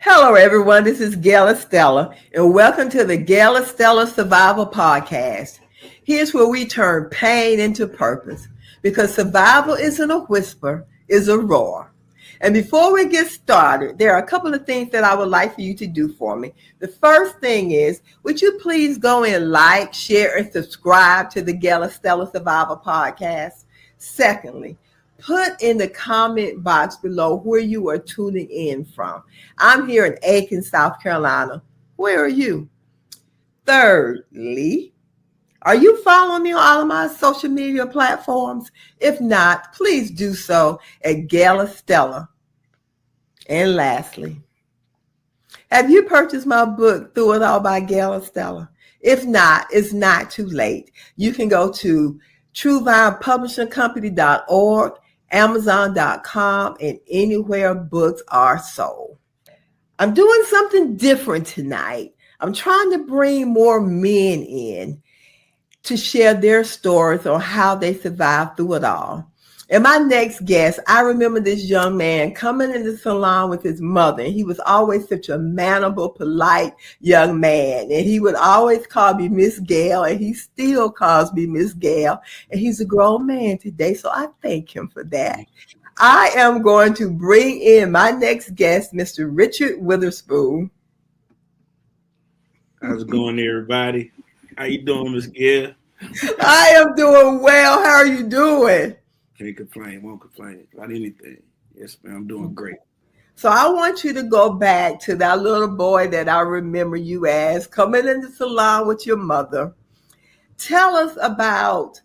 Hello, everyone. This is Gail Estella, and welcome to the Gail Estella Survival Podcast. Here's where we turn pain into purpose, because survival isn't a whisper, it's a roar. And before we get started, there are a couple of things that I would like for you to do for me. The first thing is, would you please go and like, share, and subscribe to the Gail Estella Survival Podcast? Secondly, put in the comment box below where you are tuning in from. I'm here in Aiken, South Carolina. Where are you? Thirdly, are you following me on all of my social media platforms? If not, please do so at Gail Estella. And lastly, have you purchased my book, Through It All by Gail Estella? If not, it's not too late. You can go to truevinepublishingcompany.org, Amazon.com, and anywhere books are sold. I'm doing something different tonight. I'm trying to bring more men in to share their stories on how they survived through it all. And my next guest, I remember this young man coming in the salon with his mother. He was always such a mannerable, polite young man. And he would always call me Miss Gail, and he still calls me Miss Gail. And he's a grown man today, so I thank him for that. I am going to bring in my next guest, Mr. Richard Witherspoon. How's it going, everybody? How you doing, Miss Gail? I am doing well. How are you doing? Can't complain, won't complain about anything. Yes, man, I'm doing great. So I want you to go back to that little boy that I remember you as, coming in the salon with your mother. Tell us about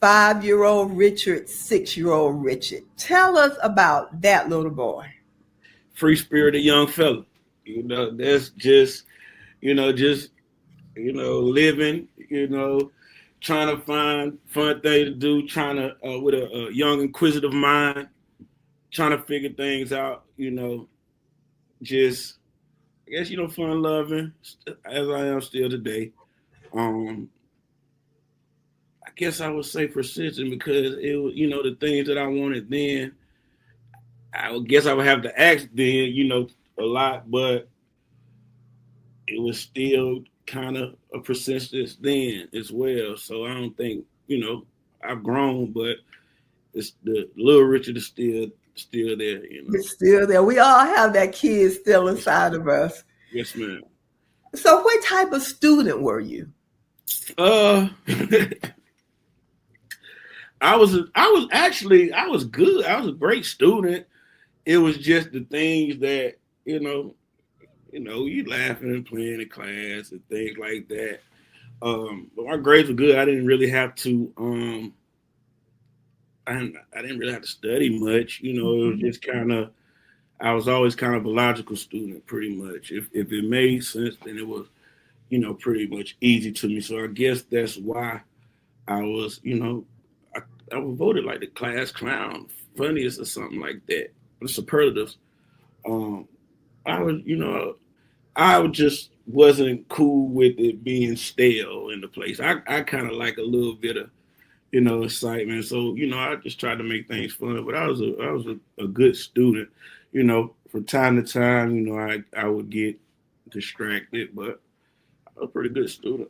5-year-old Richard, 6-year-old Richard. Tell us about that little boy. Free spirited young fella. That's just living, trying to find fun things to do, trying to, with a young, inquisitive mind, trying to figure things out, just, I guess, fun loving, as I am still today. I guess I would say persistent because it was, the things that I wanted then, I guess I would have to ask then, a lot, but it was still kind of a persistence then as well. So I don't think, I've grown, but it's the little Richard is still there, It's still there. We all have that kid still inside of us. Yes, ma'am. So what type of student were you? I was good. I was a great student. It was just the things that, you laughing and playing in class and things like that. But my grades were good. I didn't really have to I didn't really have to study much. It was just kind of, I was always kind of a logical student, pretty much. If it made sense, then it was, pretty much easy to me. So I guess that's why I was, I was voted like the class clown, funniest or something like that. The superlatives. I was, I just wasn't cool with it being stale in the place. I kind of like a little bit of, excitement. So, I just tried to make things fun. But I was a good student. From time to time, I would get distracted, but I was a pretty good student.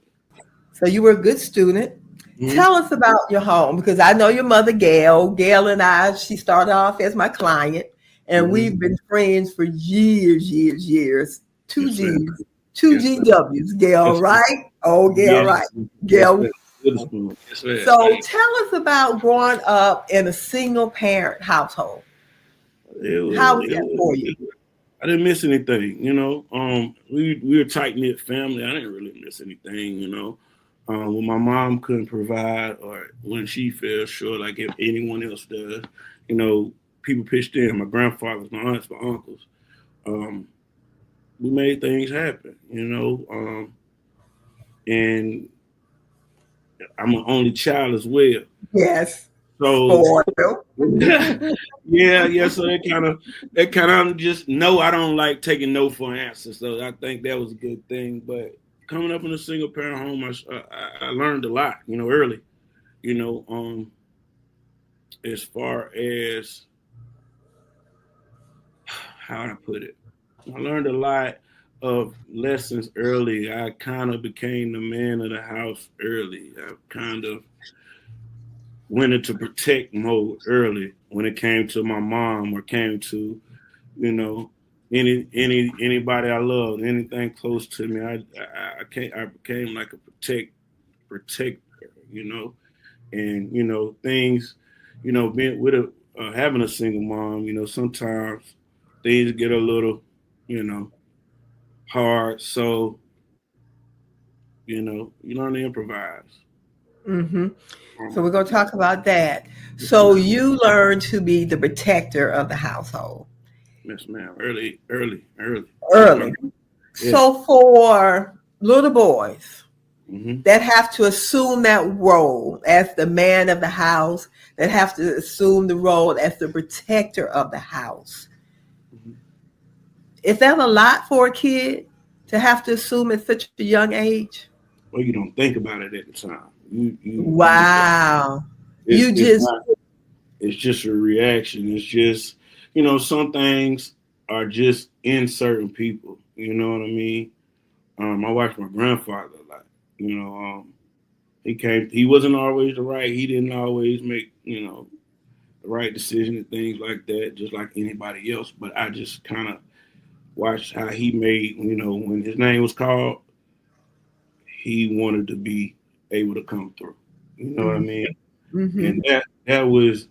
So you were a good student. Mm-hmm. Tell us about your home, because I know your mother, Gail. Gail and I, she started off as my client, and we've been friends for years. Two G's, two GWs, Gail, right? Oh, Gail, right? Gail. So tell us about growing up in a single parent household. How was that for you? I didn't miss anything, we were a tight knit family. I didn't really miss anything, when my mom couldn't provide or when she fell short, like if anyone else does, people pitched in. My grandfathers, my aunts, my uncles. We made things happen, and I'm an only child as well. Yes. So yeah. So that kind of just no. I don't like taking no for an answer. So I think that was a good thing. But coming up in a single parent home, I learned a lot, early. As far as how do I put it, I learned a lot of lessons early. I kind of became the man of the house early. I kind of went into protect mode early when it came to my mom or came to, you know, anybody I loved, anything close to me. I became like a protector, and things, being with a having a single mom, sometimes things get a little, you know, hard. So you learn to improvise. Mm-hmm. So Um, we're going to talk about that. So you learn to be the protector of the household yes, ma'am. Early. Yes, ma'am. early. Yes. So for little boys Hmm. that have to assume that role as the man of the house, that have to assume the role as the protector of the house, Hmm. is that a lot for a kid to have to assume at such a young age? Well, you don't think about it at the time. You Wow. it's You it's just, not. It's just a reaction. It's just some things are just in certain people. You know what I mean? I watched my grandfather a lot. You know, he came. He wasn't always the right. He didn't always make the right decision and things like that, just like anybody else. But I just kind of watched how he made. When his name was called, he wanted to be able to come through. You know what I mean? mm-hmm. And that was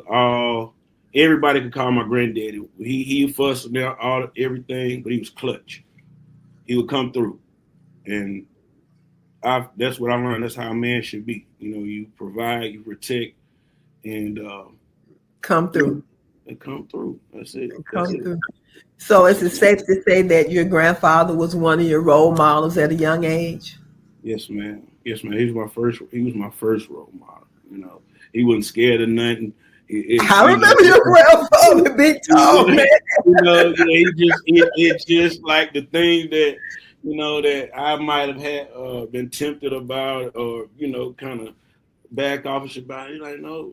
all. Everybody could call my granddaddy. He fussed about everything, but he was clutch. He would come through, and that's what I learned. That's how a man should be. You provide, you protect, and Come through. and come through. That's it. That's Come it. through. So is it safe to say that your grandfather was one of your role models at a young age? Yes, man. Yes, man. He was my first. He was my first role model. He wasn't scared of nothing. I remember your grandfather, big tall man. He just it's just like the thing that that I might have had been tempted about, or kind of back office about. He's like, no,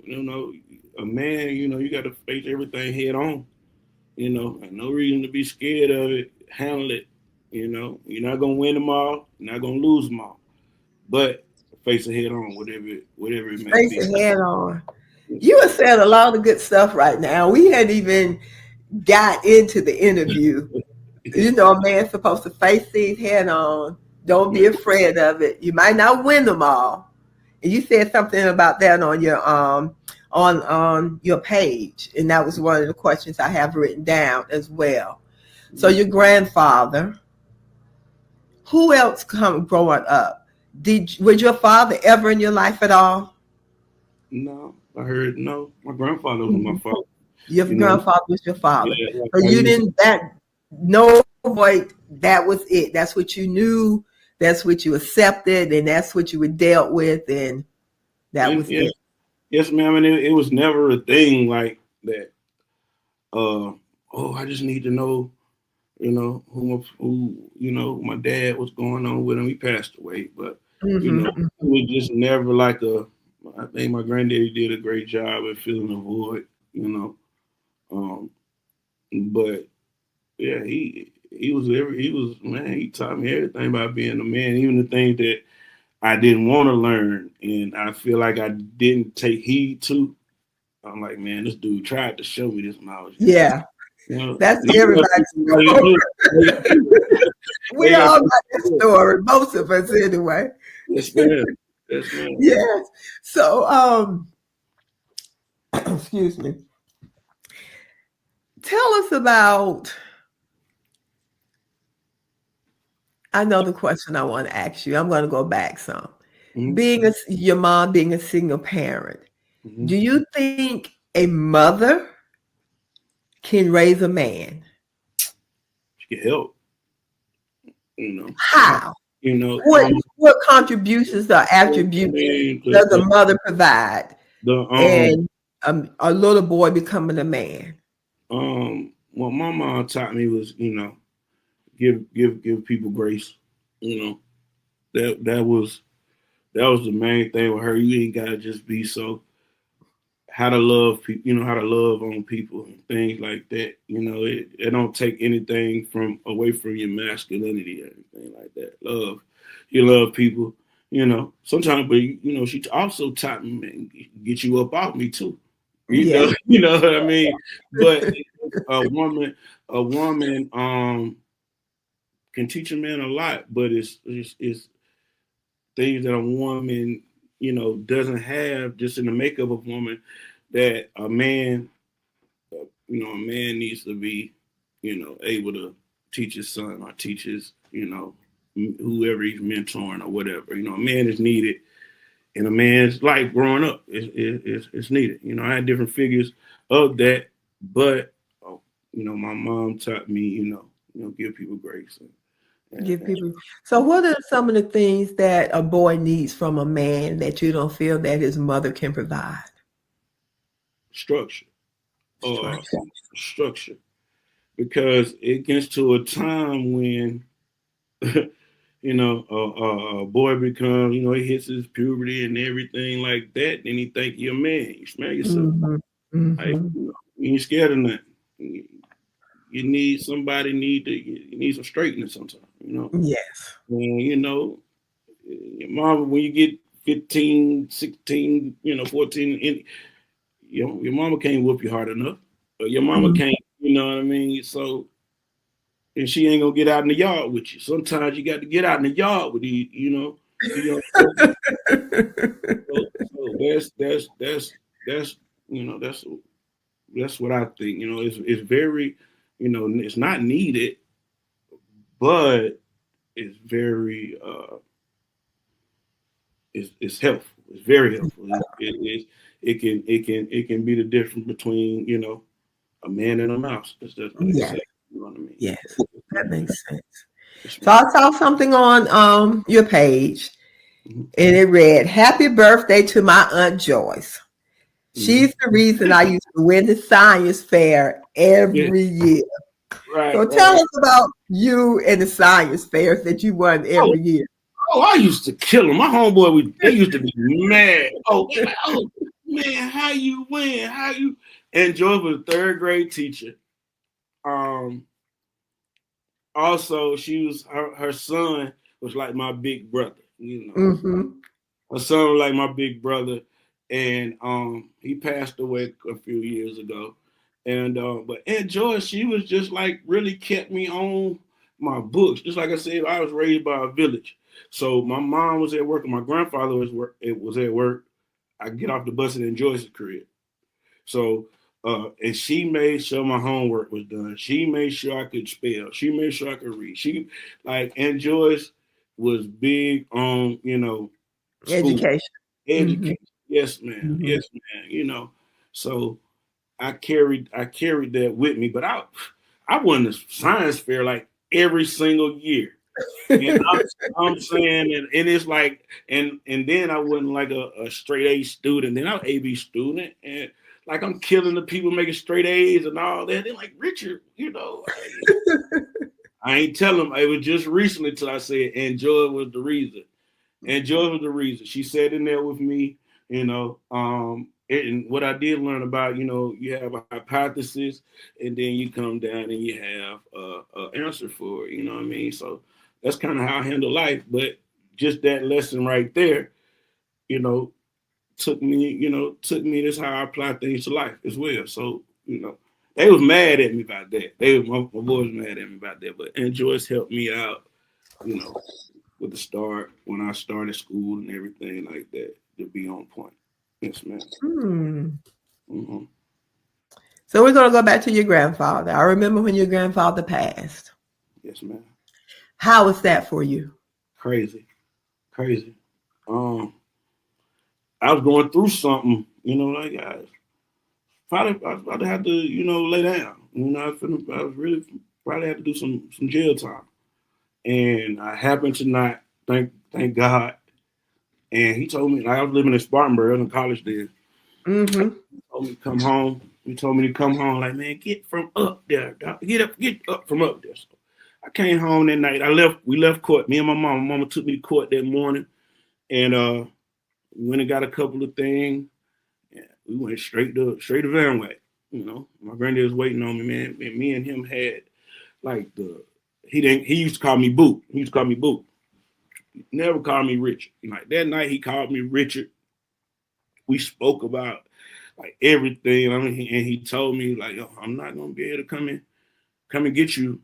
a man, you got to face everything head on. And no reason to be scared of it. Handle it. You're not gonna win them all. You're not gonna lose them all, but face it head on, whatever it may Face be. it head on. Yes, You have ma'am. said a lot of good stuff right now. We hadn't even got into the interview. Yes, You know, a man's supposed to face these head on. Don't be ma'am. afraid of it. You might not win them all. And you said something about that on your page, and that was one of the questions I have written down as well. So your grandfather, who else come growing up? Was your father ever in your life at all? No, I heard no. My grandfather was my Mhm. father. Your You know, grandfather was your father. yeah, So I you used didn't that no boy, that was it. That's what you knew, that's what you accepted, and that's what you were dealt with, and that and was yeah, it. yes, ma'am. And it was never a thing like that. Uh, oh, I just need to know, who my dad, what's going on with him. He passed away, but Mm-hmm. it was just never like a. I think my granddaddy did a great job at filling the void. Um, but yeah, he was man. He taught me everything about being a man, even the things that I didn't want to learn, and I feel like I didn't take heed to. I'm like, man, this dude tried to show me this knowledge. Yeah, that's These are everybody's people like story. you. We They got all got that people. story, most of us anyway. Yes, ma'am. Yes, ma'am. Yes. So, excuse me. Tell us about. I know the question I want to ask you. I'm going to go back some. Mm-hmm. Your mom being a single parent, Mm-hmm. do you think a mother can raise a man? She can help. You know. How? You know. What contributions or I attributes mean, does a mother provide the in a little boy becoming a man? what my mom taught me was, give people grace. You know, that was the main thing with her. You ain't gotta just be so how to love people, how to love on people and things like that. It don't take anything from away from your masculinity or anything like that. You love people, Sometimes, but she also taught me, man, get you up off me too. Yes. You know what I mean? But a woman can teach a man a lot, but it's things that a woman, doesn't have just in the makeup of a woman that a man needs to be, able to teach his son or teach his, whoever he's mentoring or whatever. A man is needed in a man's life growing up. It's needed. I had different figures of that, but my mom taught me, give people grace Give and people. So, what are some of the things that a boy needs from a man that you don't feel that his mother can provide? structure. Uh, Structure. structure. Because it gets to a time when a boy becomes, he hits his puberty and everything like that, then he think you're a man. You smell yourself. Mm-hmm. Like, Mm-hmm. you ain't scared of nothing. You need somebody you need some straightening sometimes, Yes. And your mama, when you get 15, 16, 14, and your mama can't whoop you hard enough. Or your mama Mm. can't, you know what I mean? So and she ain't gonna get out in the yard with you. Sometimes you got to get out in the yard with so that's that's what I think. It's very, it's not needed, but it's very it's helpful. It's very helpful. It can be the difference between a man and a mouse. That's what they Yes. say. You know what I mean? Yes. That makes sense. Yes, So, ma'am. I saw something on your page, Mhm. and it read, "Happy birthday to my Aunt Joyce. Mhm. She's the reason I used to win the science fair Yeah, every year." right, So, tell right. us about you and the science fairs that you won Oh, every year. oh, I used to kill them. My homeboy, they used to be mad. Oh, they like, oh man, how you win? How you? And Joy was a third grade teacher. Um, Also, she was her son was like my big brother. Mm-hmm. Her son was like my big brother, and he passed away a few years ago. And but Aunt Joy, she was just like really kept me on my books. Just like I said, I was raised by a village. So my mom was at work and my grandfather was at work. I get off the bus and enjoy his career. So, and she made sure my homework was done. She made sure I could spell. She made sure I could read. And Joyce was big on, school, Education. Mm-hmm. education. Yes, ma'am. Mm-hmm. Yes, ma'am. So I carried that with me. But I won the science fair like every single year. And I'm saying, and it's like, and then I wasn't like a straight A student. Then I was AB student, and like I'm killing the people making straight A's and all that. They're like, Richard, I ain't telling them. It was just recently till I said, and Joy was the reason. And Joy was the reason. She sat in there with me, and what I did learn about, you have a hypothesis, and then you come down and you have a answer for it. You know what I mean? So that's kind of how I handle life. But just that lesson right there, you know, took me. That's how I apply things to life as well. So they was mad at me about that. My boys mad at me about that. But and Joyce helped me out, you know, with the start when I started school and everything like that to be on point. Yes, ma'am. Hmm. Hmm. So we're going to go back to your grandfather. I remember when your grandfather passed. Yes, ma'am. How was that for you? Crazy, crazy. Um, I was going through something, like I probably had to, lay down. I was really probably had to do some jail time, and I happened to not thank God. And he told me, like, I was living in Spartanburg, I was in college there. Mm-hmm. He told me to come home. He told me to come home, like, man, get from up there, dog. Get up from up there. So I came home that night. We left court. Me and my mom. My mama took me to court that morning, and went and got a couple of things, Yeah, we went straight to Van Way. You know, my granddad was waiting on me, man. And me and him had like he used to call me Boo. He used to call me Boo. He never called me Richard. Like that night he called me Richard. We spoke about like everything. I mean, and he told me like, yo, I'm not gonna be able to come and get you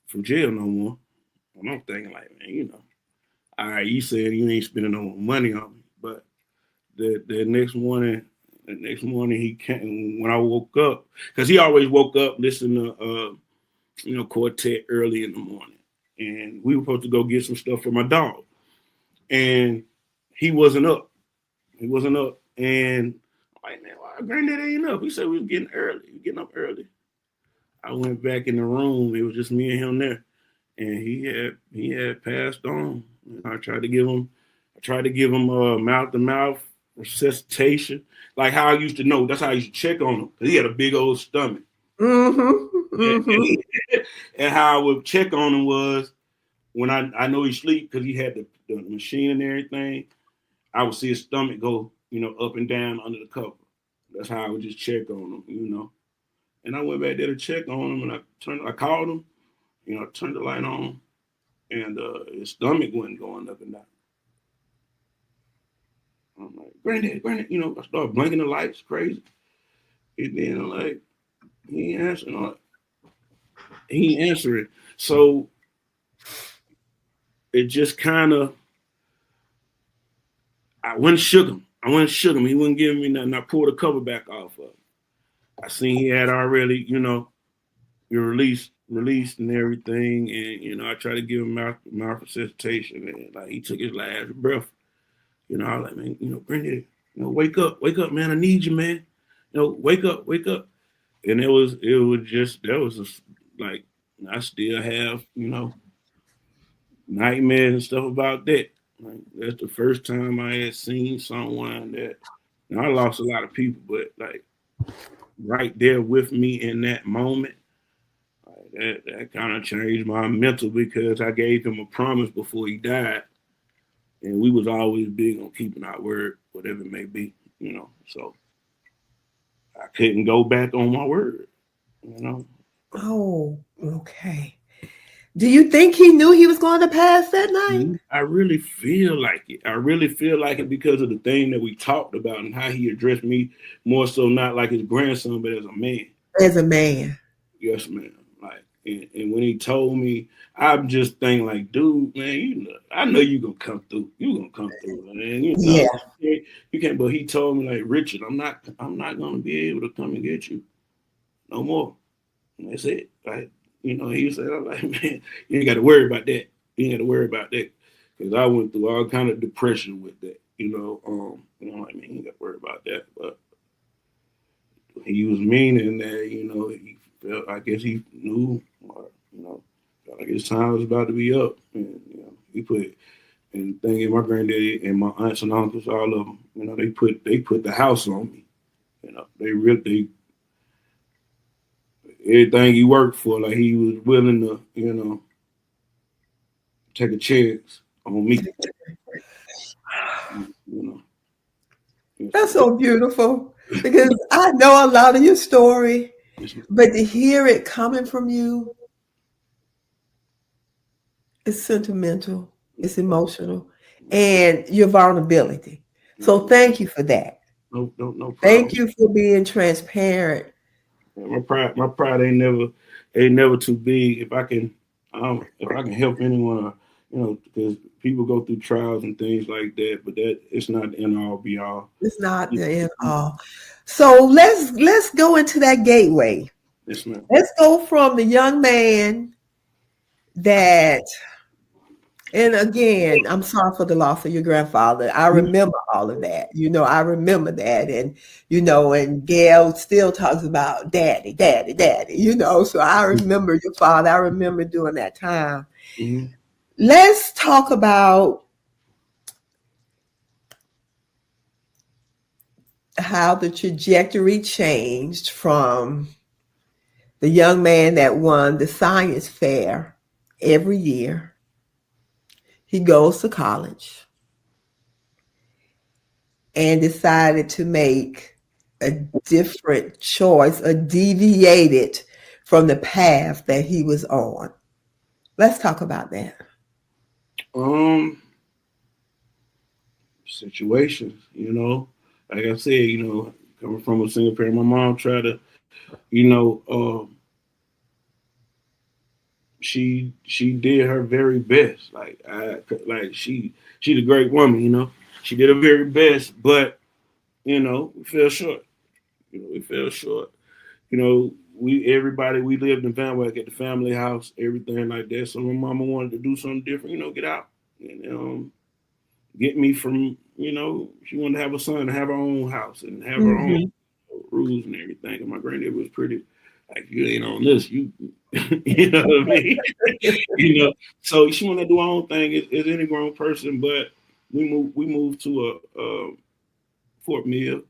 from jail no more. And I'm thinking like, man, all right, you said you ain't spending no more money on me, but the next morning he came when I woke up because he always woke up listening to quartet early in the morning, and we were supposed to go get some stuff for my dog, and he wasn't up. He wasn't up, and I'm like, man, why granddad ain't up? He said we were getting early. We were getting up early. I went back in the room. It was just me and him there, and he had passed on. I tried to give him a mouth to mouth resuscitation, like how I used to know. That's how I used to check on him because he had a big old stomach. Mm-hmm. And, Mm-hmm. and how I would check on him was when I know he sleep because he had the machine and everything. I would see his stomach go, up and down under the cover. That's how I would just check on him. And I went back there to check on him, and I called him, I turned the light on, and his stomach wasn't going up and down. I'm like, Granddad, I started blinking the lights, crazy. And then I'm like, he ain't answering. He ain't answering. So it just kind of, I went and shook him. He wouldn't give me nothing. I pulled the cover back off of him. I seen he had already, you're released and everything. And, I tried to give him mouth resuscitation. And like he took his last breath. I was like, man, Granddad, wake up, man. I need you, man. Wake up. And it was just, that was just like, I still have, nightmares and stuff about that. Like, that's the first time I had seen someone that, I lost a lot of people, but like right there with me in that moment, like, that kind of changed my mental because I gave him a promise before he died, and we was always big on keeping our word, whatever it may be. So I couldn't go back on my word, you know. Oh, okay. Do you think he knew he was going to pass that night? I really feel like it. I really feel like it because of the thing that we talked about and how he addressed me more so not like his grandson, but as a man. As a man. Yes, ma'am. Like, and when he told me, I'm just thinking like, dude, man, I know you gonna come through. You gonna come through, man. Yeah. You can't. But he told me like, Richard, I'm not gonna be able to come and get you no more. And that's it. Like, he said, I'm like, man, you ain't got to worry about that. You ain't got to worry about that. Because I went through all kind of depression with that. Like, man, you ain't got to worry about that. But he was meaning that, he felt, I guess he knew, or, felt like his time was about to be up. And, he put, and thinking my granddaddy and my aunts and uncles, all of them, they put the house on me. They everything he worked for, like he was willing to, take a chance on me. You know. That's so beautiful because I know a lot of your story, but to hear it coming from you, it's sentimental, it's emotional, and your vulnerability. So thank you for that. No Thank problem. you for being transparent. Yeah, my pride ain't never too big. If I can help anyone, because people go through trials and things like that, but that it's not the end all be all. It's not the end all. So let's go into that gateway. Yes, ma'am. Let's go from the young man that, and again, I'm sorry for the loss of your grandfather. I remember all of that. I remember that. And Gail still talks about daddy, daddy, daddy. So I remember your father. I remember during that time. Mm-hmm. Let's talk about how the trajectory changed from the young man that won the science fair every year. He goes to college. and decided to make a different choice, or deviated from the path that he was on. Let's talk about that. Um, situations, like I said, coming from a single parent, my mom tried to, she did her very best. She's a great woman, She did her very best, but we fell short. We fell short. We lived in Van Wyck at the family house, everything like that. So my mama wanted to do something different, get out and get me from, she wanted to have a son and have her own house and have her own Mm-hmm. rules and everything. And my granddad was pretty like, you ain't on this, you you know what I mean? So she wanted to do her own thing as any grown person, but we moved to a Fort Mill,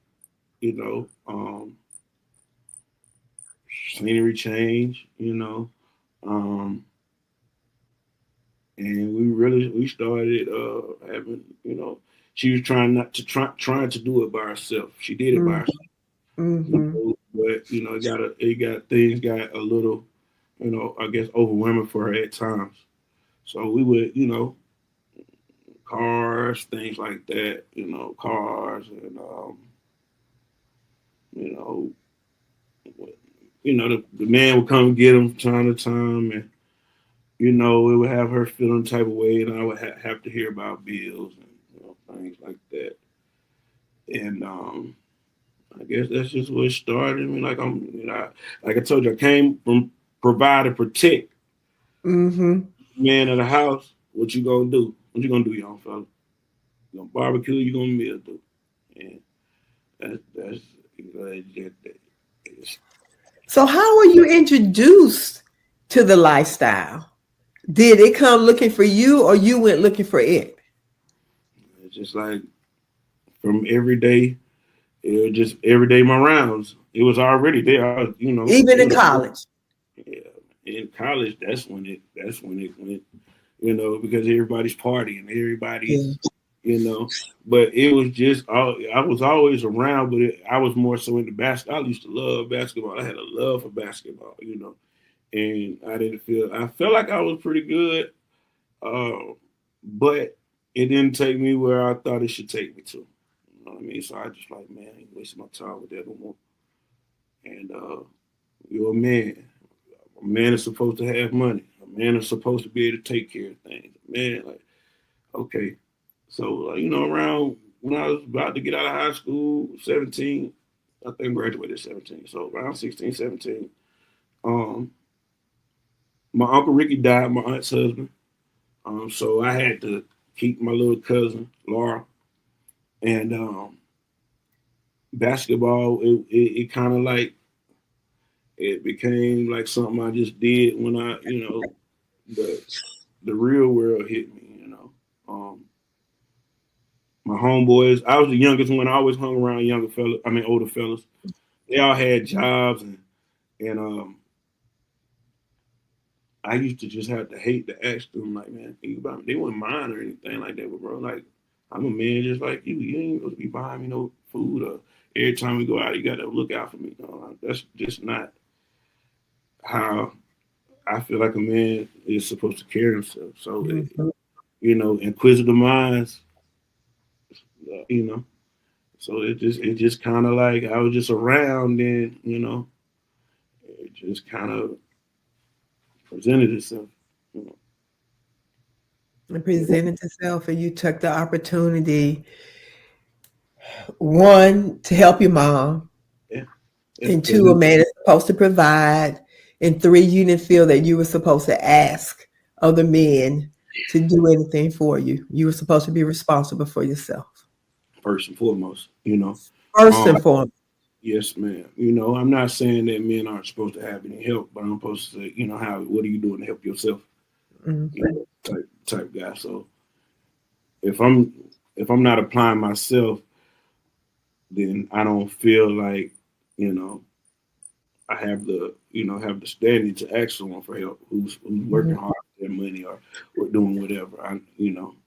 you know, scenery change, um, and we started having, she was trying not to trying to do it by herself. She did it by herself, Mm-hmm. but things got a little, I guess overwhelming for her at times. So we would, cars, things like that, cars and you know, the man would come get them time to time, and it would have her feeling the type of way, and I would have to hear about bills and things like that. And I guess that's just what started. I mean, like I told you, I came from provide and protect Mm-hmm. man of the house. What you gonna do? What you gonna do, young fella? You gonna barbecue? You gonna meal do? And that's it's, So, how were you introduced to the lifestyle? Did it come looking for you, or you went looking for it? it's just like from every day. It was just every day my rounds. It was already there. It Even in was college? yeah. In college, that's when it went. Because everybody's partying, everybody's Yeah. you know. But it was just I was always around, but I was more so into basketball. I used to love basketball. I had a love for basketball, and I felt like I was pretty good, but it didn't take me where I thought it should take me to. You know what I mean? So I just like, man, I ain't wasting my time with that no more. And you're a man. A man is supposed to have money. A man is supposed to be able to take care of things. Man, like, okay. So, around when I was about to get out of high school, 17, I think I graduated at 17. So around 16, 17, um, my Uncle Ricky died, my aunt's husband. So I had to keep my little cousin, Laura. And basketball, it kind of like, it became like something I just did when the the real world hit me. My homeboys. I was the youngest one. I always hung around older fellas. They all had jobs, and I used to just have to hate to ask them, like, man, think about me. They wouldn't mind or anything like that, but bro, like, I'm a man just like you. You ain't supposed to be buying me no food, or every time we go out, you got to look out for me. No, that's just not how I feel like a man is supposed to carry himself. So, Mhm. inquisitive minds, uh, you know. So it just kind of like I was just around, and it just kind of presented itself. You It presented itself, and you took the opportunity, one, to help your mom, Yeah, yeah, and because two, a man is supposed to provide, and three, you didn't feel that you were supposed to ask other men to do anything for you. You were supposed to be responsible for yourself, first and foremost, first um, and foremost. yes, ma'am. I'm not saying that men aren't supposed to have any help, but I'm supposed to say, how what are you doing to help yourself, Mhm. type guy. So if I'm not applying myself, then I don't feel like you know I have the standing to ask someone for help who's working Mhm. hard. their money or doing whatever.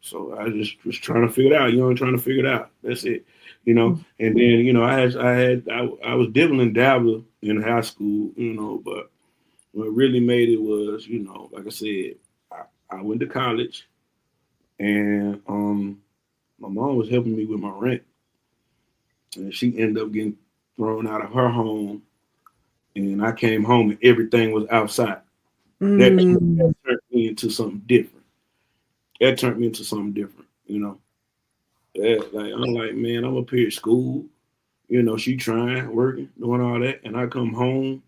So I just was trying to figure it out. Trying to figure it out. That's it. And then I was dibbling and dabbling in high school. But what really made it was, like I said, I went to college, and my mom was helping me with my rent, and she ended up getting thrown out of her home, and I came home and everything was outside. That Mm, turned me into something different. That turned me into something different. Like I'm like, man, I'm up here at school. She trying, working, doing all that, and I come home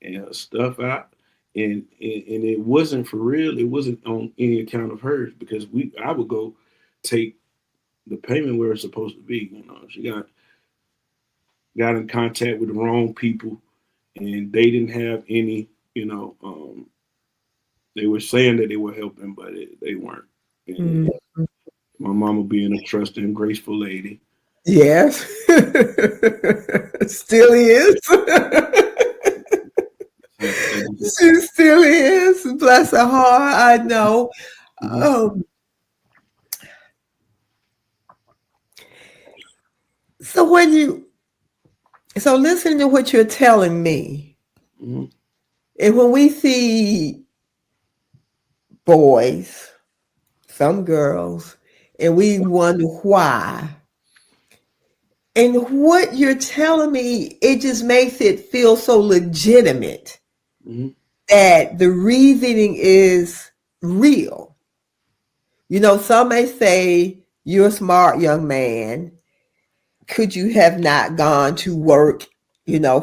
and her stuff out, and it wasn't for real. It wasn't on any account of hers because I would go take the payment where it's supposed to be. She got in contact with the wrong people, and they didn't have any. They were saying that they were helping, but they weren't. mm. And my mama being a trusting, and graceful lady. Yes. Still is. She still is. Bless her heart. I know. Mhm, Um, so when you so listening to what you're telling me, mhm, and when we see boys, some girls, and we wonder why. And what you're telling me, it just makes it feel so legitimate mhm, that the reasoning is real. Some may say, you're a smart young man. Could you have not gone to work,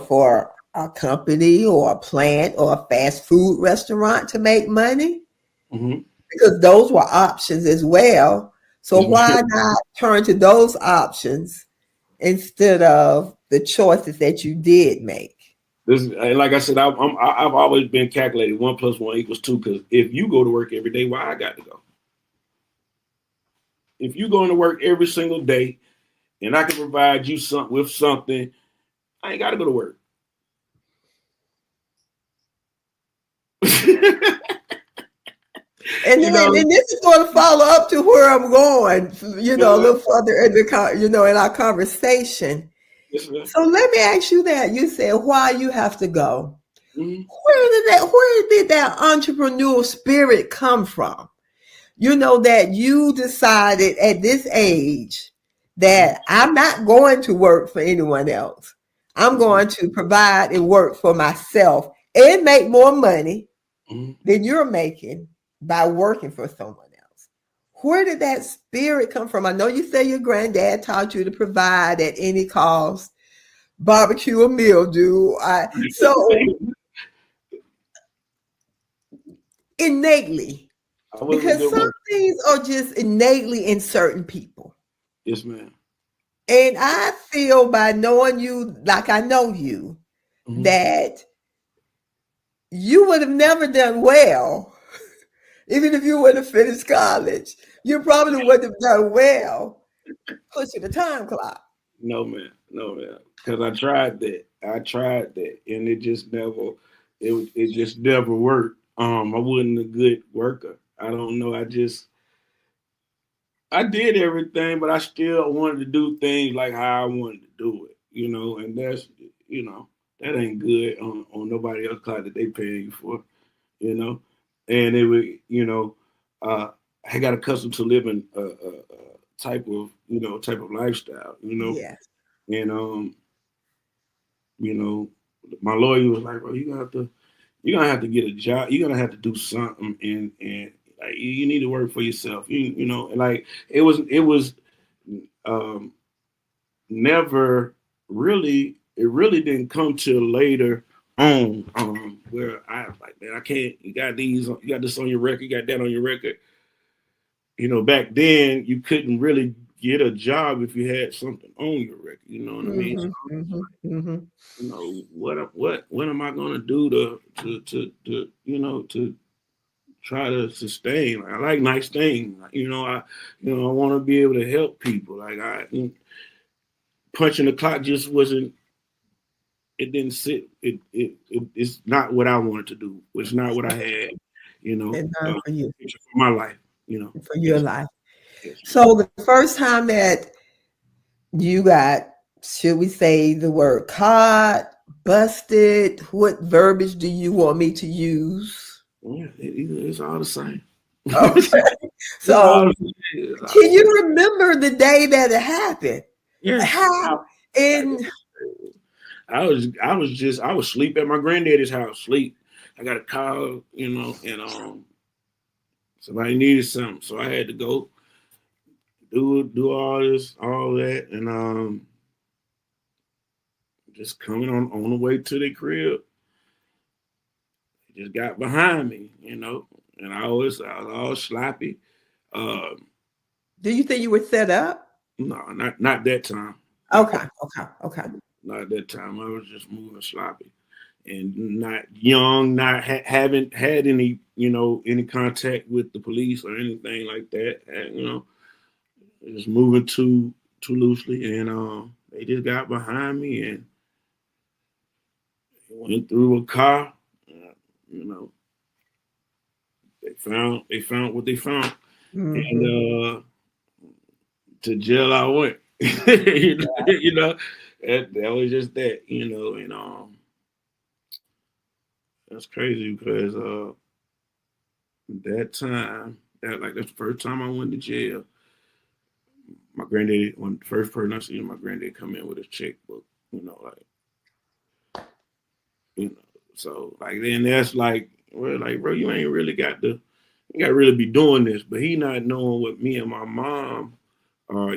for a company or a plant or a fast food restaurant to make money? mhm. Because those were options as well. So why not turn to those options instead of the choices that you did make? Like I said, I've always been calculated 1+1 = 2. Because if you go to work every day, why I got to go? If you going to work every single day, and I can provide you with something, I ain't got to go to work. And you then, know, and this is going to follow up to where I'm going, a uh, little further in in our conversation. yes, sir. So let me ask you that. You said why you have to go. Mhm, Where did that entrepreneurial spirit come from? That you decided at this age mhm, that I'm not going to work for anyone else. I'm mhm, going to provide and work for myself and make more money mhm. than you're making by working for someone else. Where did that spirit come from? I know you say your granddad taught you to provide at any cost, barbecue or mildew. So innately, I was a because good some worker. things are just innately in certain people. Yes, ma'am. And I feel by knowing you like I know you, Mhm. that you would have never done well, even if you would have finished college. You probably would have done well pushing the time clock. No, man. No, man. Because I tried that. And it just never. It just never worked. I wasn't a good worker. I don't know. I did everything, but I still wanted to do things like how I wanted to do it. And that ain't good on nobody else clock that they paying you for. You know, and it would uh, I got accustomed to living a type of lifestyle. Yes. And you know, my lawyer was like, "Bro, you're gonna have to get a job. You're gonna have to do something, and like you need to work for yourself. And like it was um, never really. It really didn't come till later on, where I was like, man, I can't. You got this on your record. You got that on your record. Back then you couldn't really get a job if you had something on your record. You know what I mean? Hmm. Hmm. Hmm. What am I gonna do to try to sustain? I like nice things. I want to be able to help people. Like punching the clock just wasn't. It didn't sit. It's not what I wanted to do. It's not what I had. you know, And none for you, picture for my life, you know. for your Yes, life. yes, ma'am. So the first time that you got, should we say the word caught, busted? What verbiage do you want me to use? Yeah, it's all the same. Okay. It's all So the same. It's all the can same. you remember the day that it happened? Yes. How? I, In I was sleep at my granddaddy's house, sleep. I got a call, and somebody needed something. So I had to go do all that, and just coming on the way to the crib, just got behind me, and I was all sloppy. Uh, do you think you were set up? no, not that time. Not Okay, okay, okay. not that time. I was just moving sloppy and not young, not haven't had any any contact with the police or anything like that. And, just moving too loosely, and they just got behind me and went through a car. You know, they found what they found, and Hmm. to jail I went. That was just that, and that's crazy because that time, that's the first time I went to jail. My granddaddy, when the first person I seen my granddaddy come in with his checkbook, like you know, so like then that's like, well, like bro, you got to really be doing this, but he not knowing what me and my mom are,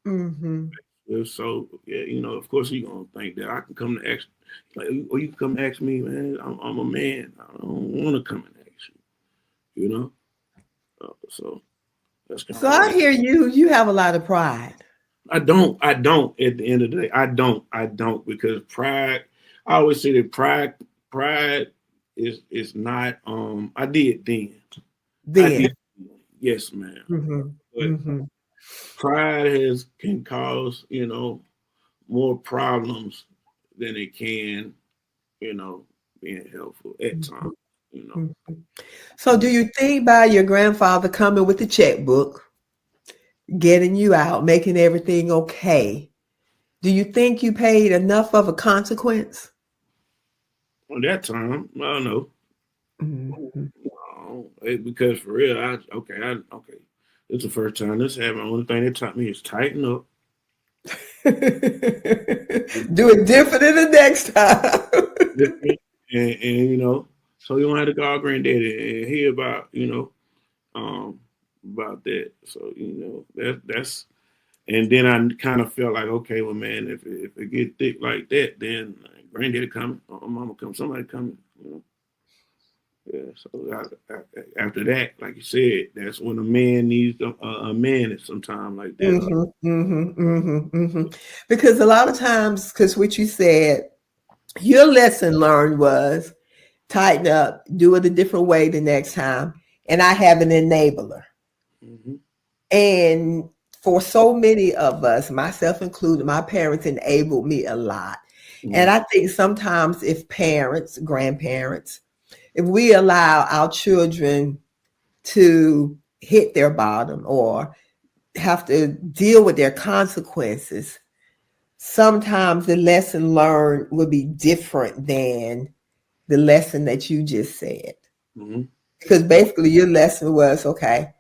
Hmm. so yeah, of course he gonna think that I can come to ask, like, or you can come ask me, man. I'm a man. I don't want to come and ask you, so that's kind So of I what hear you. You have a lot of pride. I don't. At the end of the day, I don't because pride. I always say that pride is not. I did then. I Then. did. Yes, ma'am. Hmm. But Hmm. pride can cause more problems than it can being helpful at times. You know. Hmm. So do you think by your grandfather coming with the checkbook, getting you out, making everything okay, do you think you paid enough of a consequence? At that time, I don't know. Mhm. Because for real, okay. It's the first time this happened. The only thing they taught me is tighten up. Do it different in the next time. Different, and so you don't have to call granddaddy and hear um about that. So that's and then I kind of felt like, okay, well, man, if it get thick like that, then granddaddy coming, or mama coming, somebody coming. Yeah, so after that, like you said, that's when a man needs a man at some time like that. Hmm. Hmm. Hmm. Hmm. Because a lot of times, because what you said, your lesson learned was tighten up, do it a different way the next time. And I have an enabler. Mm-hmm. And for so many of us, myself included, my parents enabled me a lot. Mm-hmm. And I think sometimes if parents, grandparents, if we allow our children to hit their bottom or have to deal with their consequences, sometimes the lesson learned will be different than the lesson that you just said. Mm-hmm. Because basically your lesson was, okay,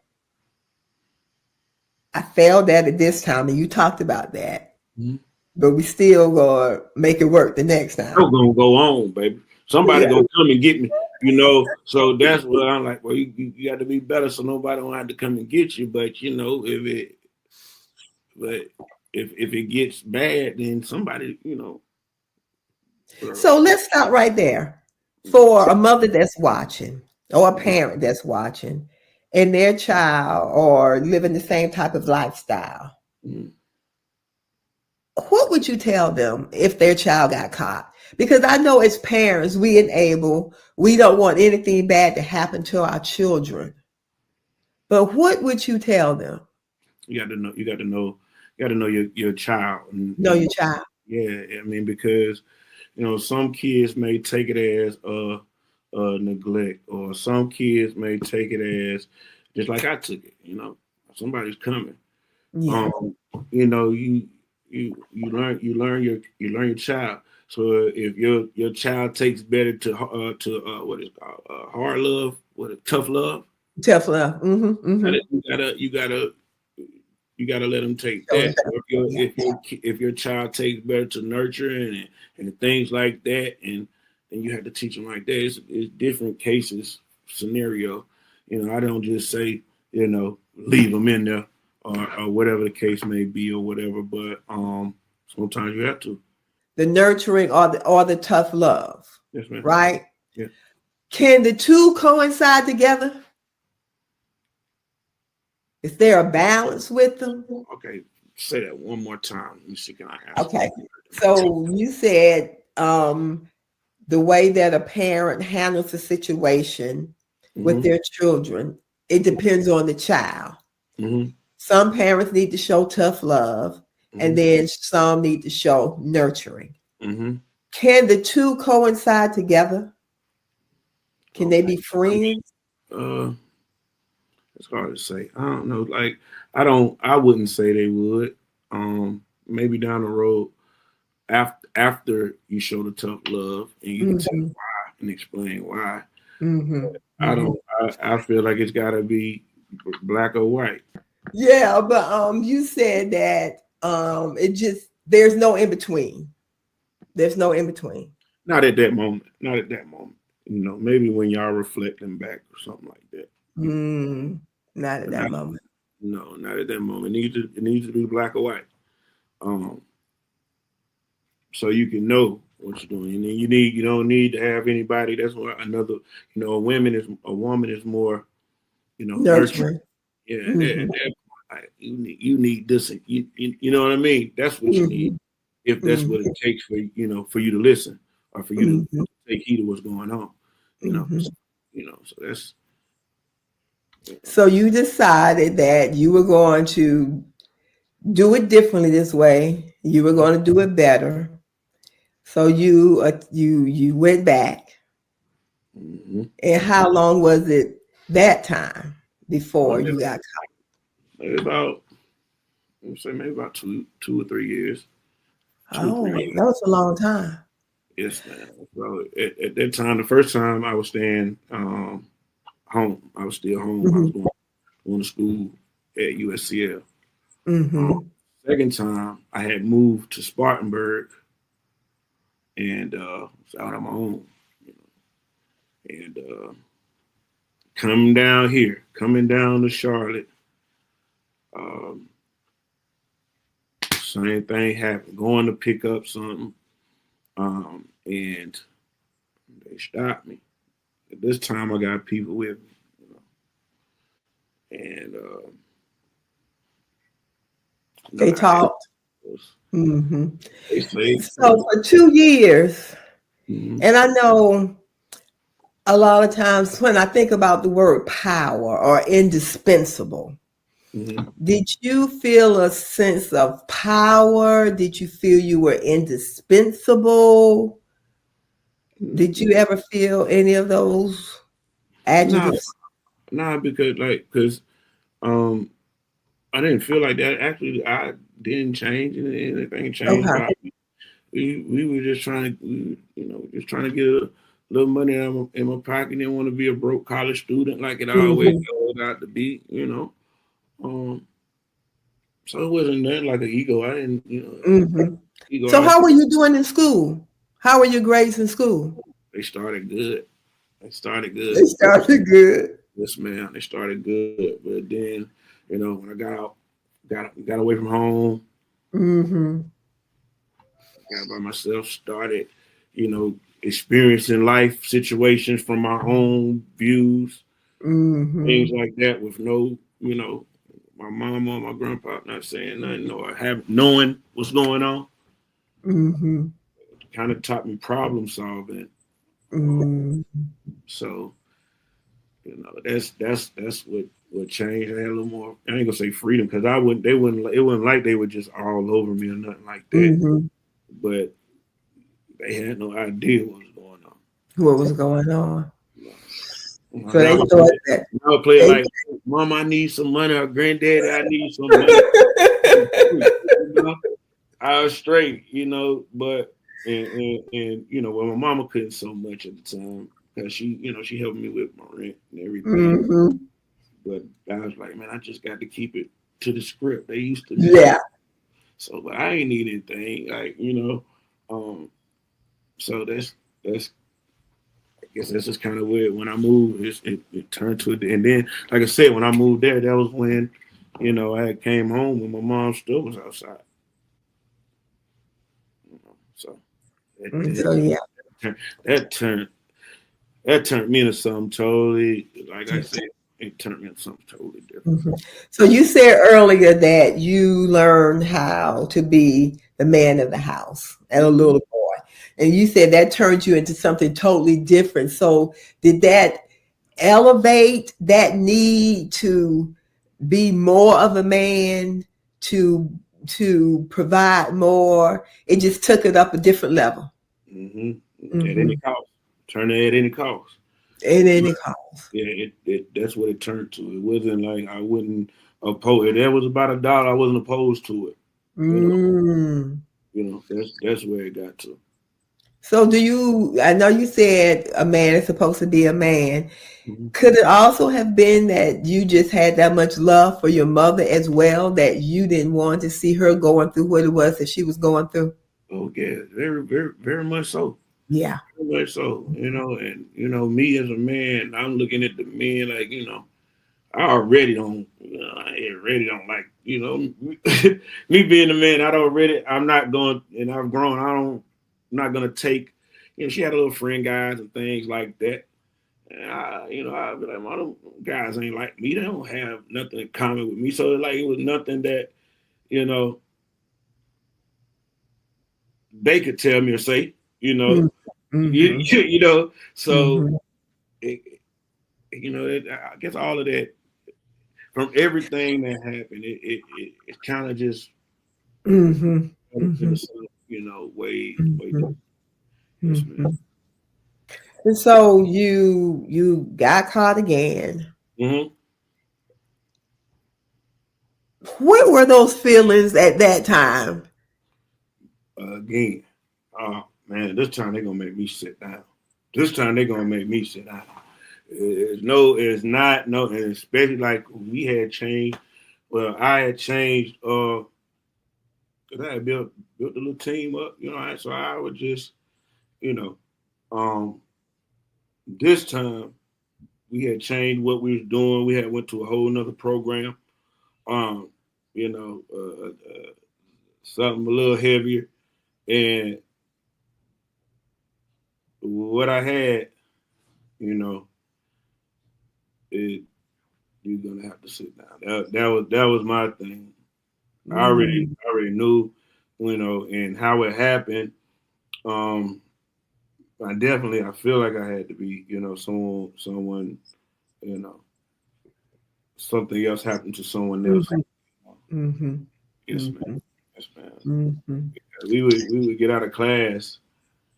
I failed at it this time, and you talked about that, Mm-hmm. but we still gonna make it work the next I'm time. gonna go on, baby. Somebody Yeah. gonna come and get me, So that's what I'm like. Well, you got to be better, so nobody don't have to come and get you. But but if it gets bad, then somebody, So let's stop right there. For a mother that's watching, or a parent that's watching, and their child or living the same type of lifestyle, mm-hmm. what would you tell them if their child got caught? Because I know as parents, we don't want anything bad to happen to our children. But what would you tell them? You got to know your child, Know your child. yeah, I mean because some kids may take it as neglect, or some kids may take it as just like I took it. Somebody's coming. Yeah. Um, you learn your child. So if your child takes better to what is called hard love, tough love, Tough love. Mm-hmm. Mm-hmm. you gotta let them take Show them that. tough. Yeah. If your child takes better to nurturing and things like that, and you have to teach them like that. It's different cases scenario. I don't just say leave them in there or whatever the case may be or whatever. But sometimes you have to. The nurturing or the tough love. Yes, ma'am. Right? Yeah. Can the two coincide together? Is there a balance with them? Okay. Say that one more time. Let me see. Can I answer? Okay. So you said the way that a parent handles the situation with Mm-hmm. their children, it depends on the child. Mm-hmm. Some parents need to show tough love, and Mm-hmm. then some need to show nurturing. Mm-hmm. Can the two coincide together? Can they Okay. be friends? Uh, it's hard to say. I don't know. Like, I wouldn't say they would. Maybe down the road, after you show the tough love and you can tell Mm-hmm. why and explain why. Mm-hmm. I Mm-hmm. don't. I feel like it's got to be black or white. Yeah, but you said that it just there's no in between. There's no in between. Not at that moment. Not at that moment. Maybe when y'all reflecting back or something like that. Not at But that not, moment. no, not at that moment. It needs to be black or white. Um, so you can know what you're doing. And then you don't need to have anybody. That's what another, a woman is more, nurturing. Nurturing. Yeah, Mm-hmm. you need this. You know what I mean? That's what you need. Mm-hmm. If that's what Mm-hmm. it takes for you to listen or for you to Mm-hmm. take heed of what's going on. You know, Mm-hmm. so, so that's So you decided that you were going to do it differently this way. You were going to do it better. So you went back. mm-hmm. And how long was it that time before you got maybe about maybe about 2 or 3 years, caught? 2 or 3 years. Oh, that was a long time. Yes, man. So at that time, the first time I was staying home, I was still home. I Mm-hmm. was going to school at USCL. Um, Mm-hmm. Second time, I had moved to Spartanburg and was out on my own. And coming down to Charlotte, um, same thing happened. Going to pick up something, and they stopped me. At this time, I got people with me, and They I talked. Mm-hmm. they say, So for 2 years, mm-hmm, and I know a lot of times when I think about the word power or indispensable, mm-hmm, did you feel a sense of power? Did you feel you were indispensable? Did you ever feel any of those nah, adjectives? nah, because um, I didn't feel like that. Actually, I didn't change anything. Changed Okay. about we were just trying to just trying to get a little money in my pocket. Didn't want to be a broke college student like it always Mm-hmm. goes out to be. Um, so it wasn't nothing like an ego. I didn't Mm-hmm. ego. So how were you doing in school? How were your grades in school? They started good. They started They good. started good. Yes, man. They started good, but then when I got out, got away from home, Mm-hmm. got by myself, started, experiencing life situations from my own views, things Mm-hmm. like that, with no, my mom or my grandpa not saying nothing or have knowing what's going on. Mm-hmm. Kind of taught me problem solving. Mm-hmm. So that's what changed. I had a little more. I ain't gonna say freedom because I wouldn't. They wouldn't. It wasn't like they were just all over me or nothing like that. Mm-hmm. But they had no idea what was going on. What was going on? So Now they we thought play, that now we play they like, Mom, I need some money, or Granddaddy, I need some money. You know, I was straight, but well, my mama couldn't so much at the time because she helped me with my rent and everything. hmm But I was like, man, I just got to keep it to the script. They used to be Yeah. so, but I ain't need anything, um. So that's I guess that's just kind of weird. When I moved, it turned to it, and then like I said, when I moved there, that was when I came home and my mom still was outside. So So yeah. turned that turned that turned me into something totally, like I said, it turned me into something totally different. Mhm. So you said earlier that you learned how to be the man of the house as a Mhm. little boy, and you said that turned you into something totally different. So did that elevate that need to be more of a man, to provide more? It just took it up a different level. At any Hmm cost, turn it at any cost. In any cause. Yeah, that's what it turned to. It wasn't like I wouldn't oppose it. There was about $1, I wasn't opposed to it. You know, Mm. that's where it got to. So do you, I know you said a man is supposed to be a man. Mhm. Could it also have been that you just had that much love for your mother as well, that you didn't want to see her going through what it was that she was going through? Oh yeah, very, very, very much so. Yeah. Very much so. And me as a man, I'm looking at the men like, I already don't, I already don't like, me being a man. I'm not going, and I've grown. I'm not gonna take. She had a little friend guys and things like that. And I'd be like, "Man, them guys ain't like me. They don't have nothing in common with me." So like, it was nothing that you know they could tell me or say. You know, Mm-hmm. So Mm-hmm. it, I guess all of that from everything that happened, it kind of just Mm-hmm. into Mm-hmm. some, way. Mm-hmm. Yes, man. Mm-hmm. And so you got caught again. hmm What were those feelings at that time? Again, man, this time they're gonna make me sit down. This time they're gonna make me sit down. It's not no, and especially like we had changed. Well, I had changed. Cause I had built the little team up. So I would just, you know, um, this time we had changed what we was doing. We had went to a whole nother program. Um, you know, something a little heavier, and what I had, you know, it you're gonna have to sit down. That was my thing. I already Mm, I already knew, and how it happened. Um, I feel like I had to be, someone, you know, something else happened to someone else. mhm, mhm, Yes, man. mhm, Yes, man. mhm, We would get out of class,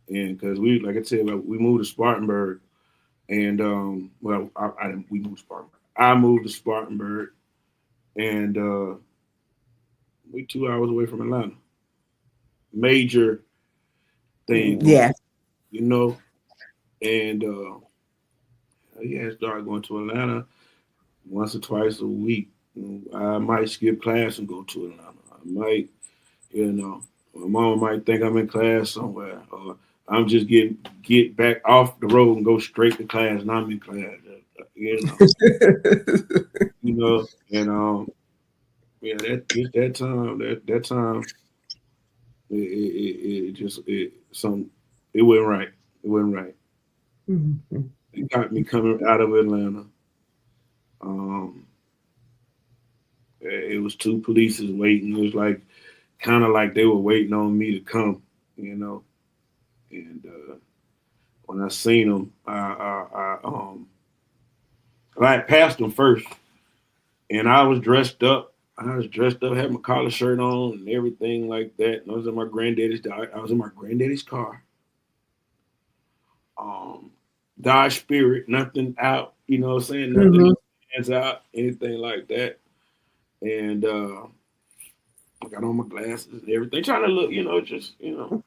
and because like I said, like, we moved to Spartanburg, and well, I didn't. We moved to Spartanburg. I moved to Spartanburg, and we 2 hours away from Atlanta. Major thing going, yeah. you know, and yeah, I started going to Atlanta once or twice a week. I might skip class and go to Atlanta. I might, you know, my mama might think I'm in class somewhere, or I'm just get back off the road and go straight to class, and I'm in class. You know, and yeah, that time, that time, it just some, it wasn't right. It wasn't right. Mhm, It got me coming out of Atlanta. Um, it was two polices waiting. It was like kind of like they were waiting on me to come, you know. And when I seen them, I had passed them first, and I was dressed up. I was dressed up, had my collar shirt on and everything like that. And I was in my granddaddy's. I was in my granddaddy's car. Um, God's spirit, nothing out, you know what I'm saying? Nothing Mm-hmm. hands out, anything like that. And I got on my glasses and everything, trying to look, just, and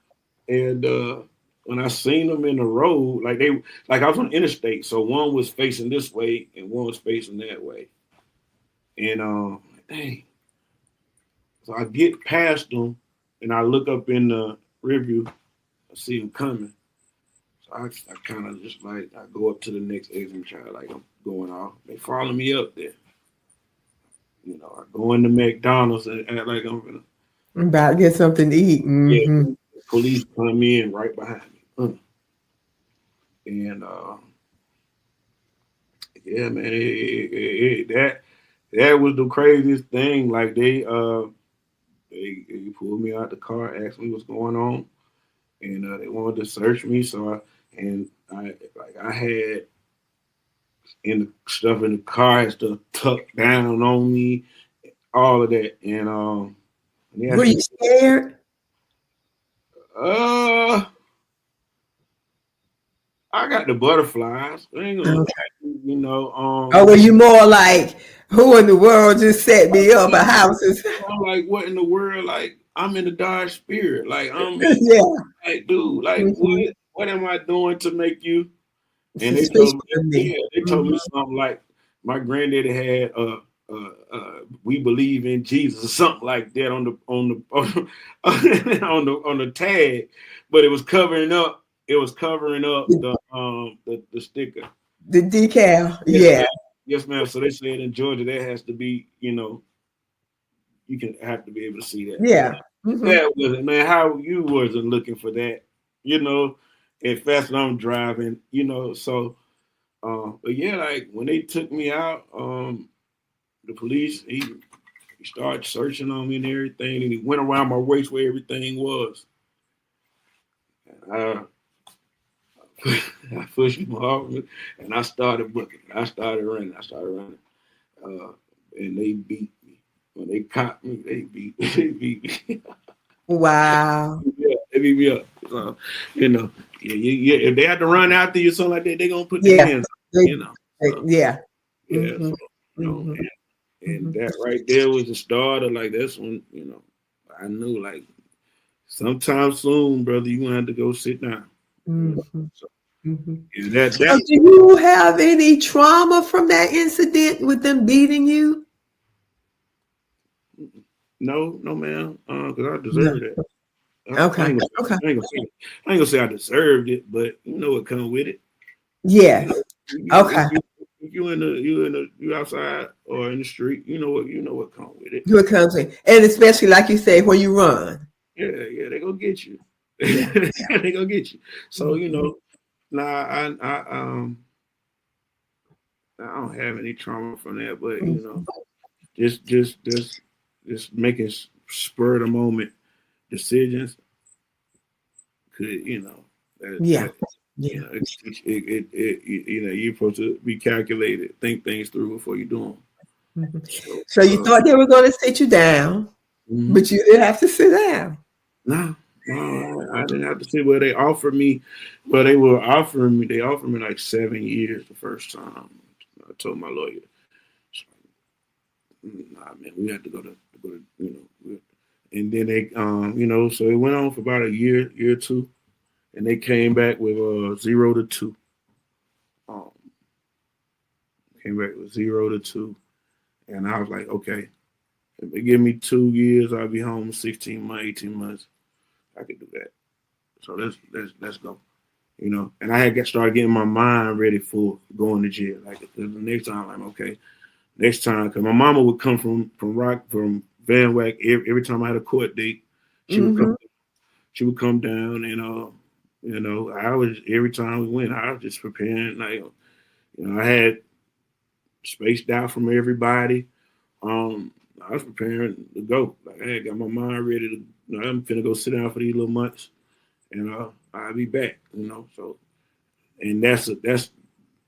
when I seen them in the road, like I was on the interstate, so one was facing this way and one was facing that way. And dang. So I get past them and I look up in the review, I see them coming. So I kind of just like I go up to the next exit and try like I'm going off. They follow me up there. I go into McDonald's and act like I'm gonna. I'm about to get something to eat. Yeah, Mm-hmm. police come in right behind me. And yeah, man, that was the craziest thing. Like they pulled me out the car, asked me what's going on, and they wanted to search me. So I had in the stuff in the car, had stuff tucked down on me, all of that, and they Were asked you me, scared? uh, I got the butterflies. I ain't gonna, Okay. you know, Or were you more like, who in the world just set me up? A house is, I'm like, what in the world? Like, I'm in the Dodge spirit. Like, I'm yeah. like, dude, like, Mm-hmm. what am I doing to make you? And they Suspicious told me, of yeah, me. they told Mm-hmm. me something like my granddaddy had we believe in Jesus or something like that on the tag, but it was covering up. It was covering up the sticker. The decal, Yes, yeah, ma'am. Yes, ma'am. So they said in Georgia that has to be, you can have to be able to see that. But yeah. Hmm. that wasn't, man. How you wasn't looking for that, you know? And fast when I'm driving, So, but yeah, like when they took me out, the police he started searching on me and everything, and he went around my waist where everything was. And I pushed him off, and I started booking. I started running. Uh, and they beat me. When they caught me, they beat they beat me. Wow. Yeah, they beat me up. So, you know, if they had to run after you or something like that, they're gonna put their Yeah. hands, They, So yeah. yeah, Hmm. so Hmm. and Hmm. that right there was the start of like that's when I knew like sometime soon, brother, you gonna have to go sit down. Hmm. So Hmm. yeah, that So, that do you have any trauma from that incident with them beating you? no man, because I No. deserved it. I Okay. ain't Okay. gonna say I deserved it, but you know what come with it. You know, Yes. Okay. you outside or in the street, you know what come with it. You a country, and especially like you say, when you run. Yeah, they gonna get you. Yeah. They gonna get you. So Mhm. nah, I don't have any trauma from that, but just just just just making spur of the moment decisions could that Yeah. that Yeah. you're supposed to be calculated, think things through before you do them. Mhm. So So you thought they were going to sit you down, mhm. but you didn't have to sit down. No, I didn't have to see where they offered me. Well, they were offering me. They offered me like 7 years the first time. I told my lawyer, "Nah, man, we have to go to And then they, so it went on for about a year or two, and they came back with 0 to 2. Um, came back with 0 to 2, and I was like, okay, if they give me 2 years, I'll be home 16 months, 18 months. I could do that. So let's go. And I had started getting my mind ready for going to jail. Like the next time, I'm okay. Next time, because my mama would come from Van Wyck every time I had a court date. She would come. Hmm. She would come down, and I was every time we went, I was just preparing. Like I had spaced out from everybody. I was preparing to go. Like I had got my mind ready to. I'm finna go sit down for these little months, and I'll be back. So and that's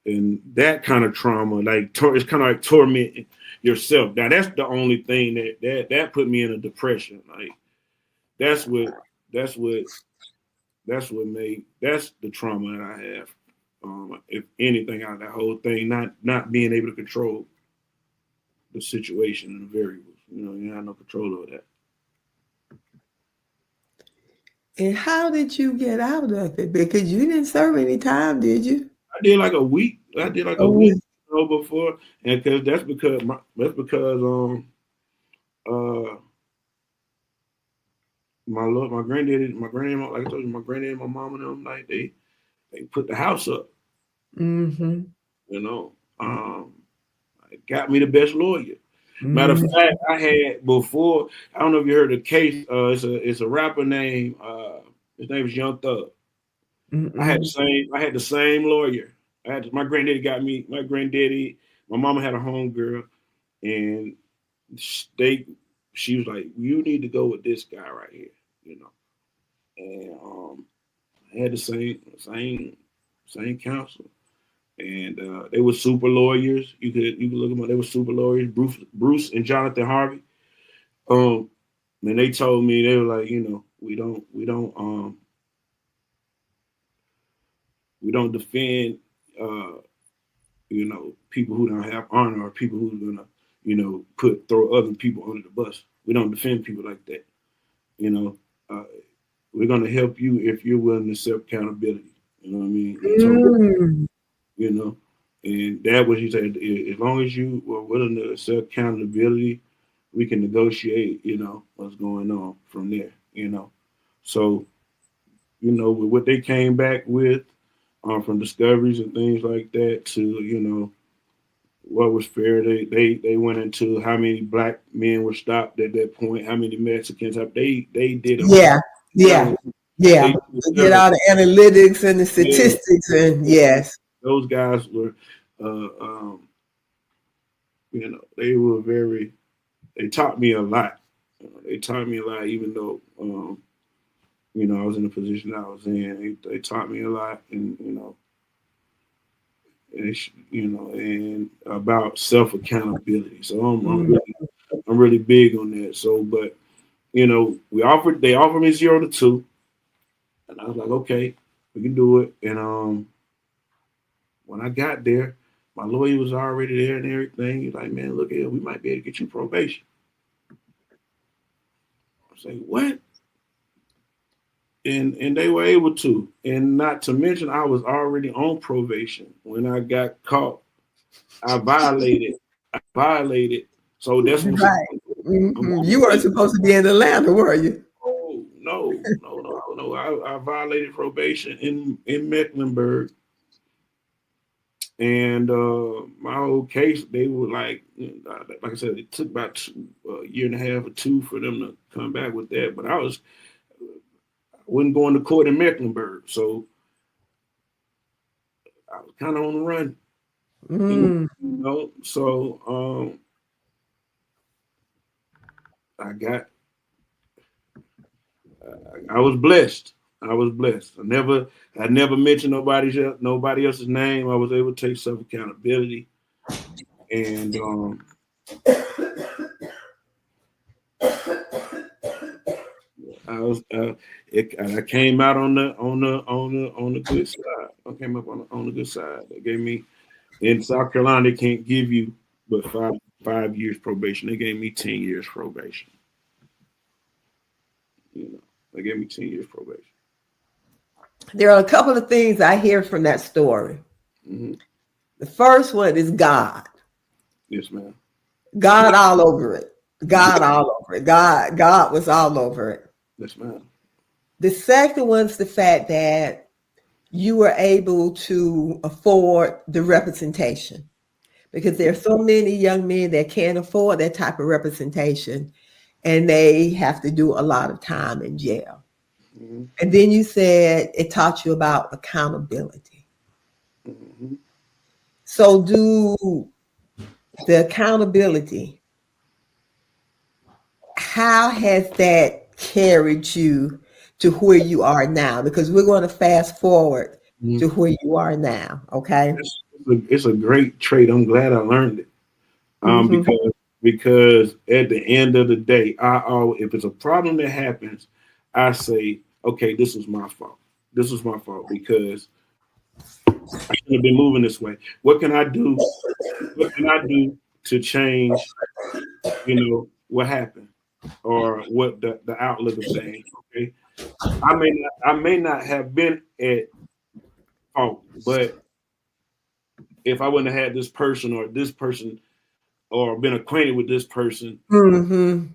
and that kind of trauma, like it's kind of like tormenting yourself. Now that's the only thing that put me in a depression. Like that's what that's what that's what made that's the trauma that I have. If anything, out of that whole thing, not being able to control the situation and the variables. You have no control over that. And how did you get out of it? Because you didn't serve any time, did you? I did like a week. I did like a Oh, week before, and because uh my granddaddy, like I told you, my granddaddy, my mom, and them, like they put the house up. mm-hmm. You know, um, it got me the best lawyer. Matter of Mm-hmm. fact, I had before. I don't know if you heard the case. It's a rapper named. His name is Young Thug. Mm-hmm. I had the same lawyer. My granddaddy got me. My granddaddy. My mama had a home girl, and they. She was like, "You need to go with this guy right here," you know. And I had the same counsel, and they were super lawyers. You could look them up. They were super lawyers. Bruce and Jonathan Harvey. Um, and they told me they were like, we don't defend people who don't have honor or people who are gonna throw other people under the bus. We don't defend people like that. You know, uh, we're gonna help you if you're willing to accept accountability. You know what I mean? They told me, Mm. you know, and that was he said. As long as you were willing to accept accountability, we can negotiate. What's going on from there. So with what they came back with from discoveries and things like that to what was fair. They went into how many black men were stopped at that point, how many Mexicans have they did Yeah, yeah, several yeah. they did To get several all the analytics and the yeah, statistics, and yes. those guys were they were they taught me a lot. They taught me a lot even though I was in the position I was in. They taught me a lot and and about self accountability. So Mm. I'm really big on that. So, but they offered me 0 to 2, and I was like, okay, we can do it. And when I got there, my lawyer was already there and everything. He's like, man, look here, we might be able to get you probation. I was like, what? And they were able to, and not to mention, I was already on probation when I got caught. I violated. I violated. So that's what Right. I'm You weren't like, supposed to be in Atlanta, were you? oh no. I violated probation in Mecklenburg, and my whole case, they were like I said, it took about a year and a half or two for them to come back with that. But I wasn't going to court in Mecklenburg, so I was kind of on the run. Mm. So I got I was blessed. I was blessed. I never mentioned nobody else's name. I was able to take self accountability, and I came out on the good side. I came up on the good side. They gave me in South Carolina. They can't give you but five years probation. They gave me 10 years probation. They gave me 10 years probation. There are a couple of things I hear from that story. Mm-hmm. The first one is God. Yes, ma'am. God all over it. God all over it. God was all over it. Yes, ma'am. The second one's the fact that you were able to afford the representation because there are so many young men that can't afford that type of representation and they have to do a lot of time in jail. Mm-hmm. And then you said it taught you about accountability. Mm-hmm. So do the accountability, how has that carried you to where you are now? Because we're going to fast forward to Mm-hmm. where you are now. Okay. It's a great trait. I'm glad I learned it. Mm-hmm. Because at the end of the day, if it's a problem that happens, I say, okay, this was my fault. This was my fault because I shouldn't have been moving this way. What can I do? What can I do to change, what happened or what the outlook of things? Okay. I may not have been at fault, but if I wouldn't have had this person or been acquainted with this person, Mm-hmm.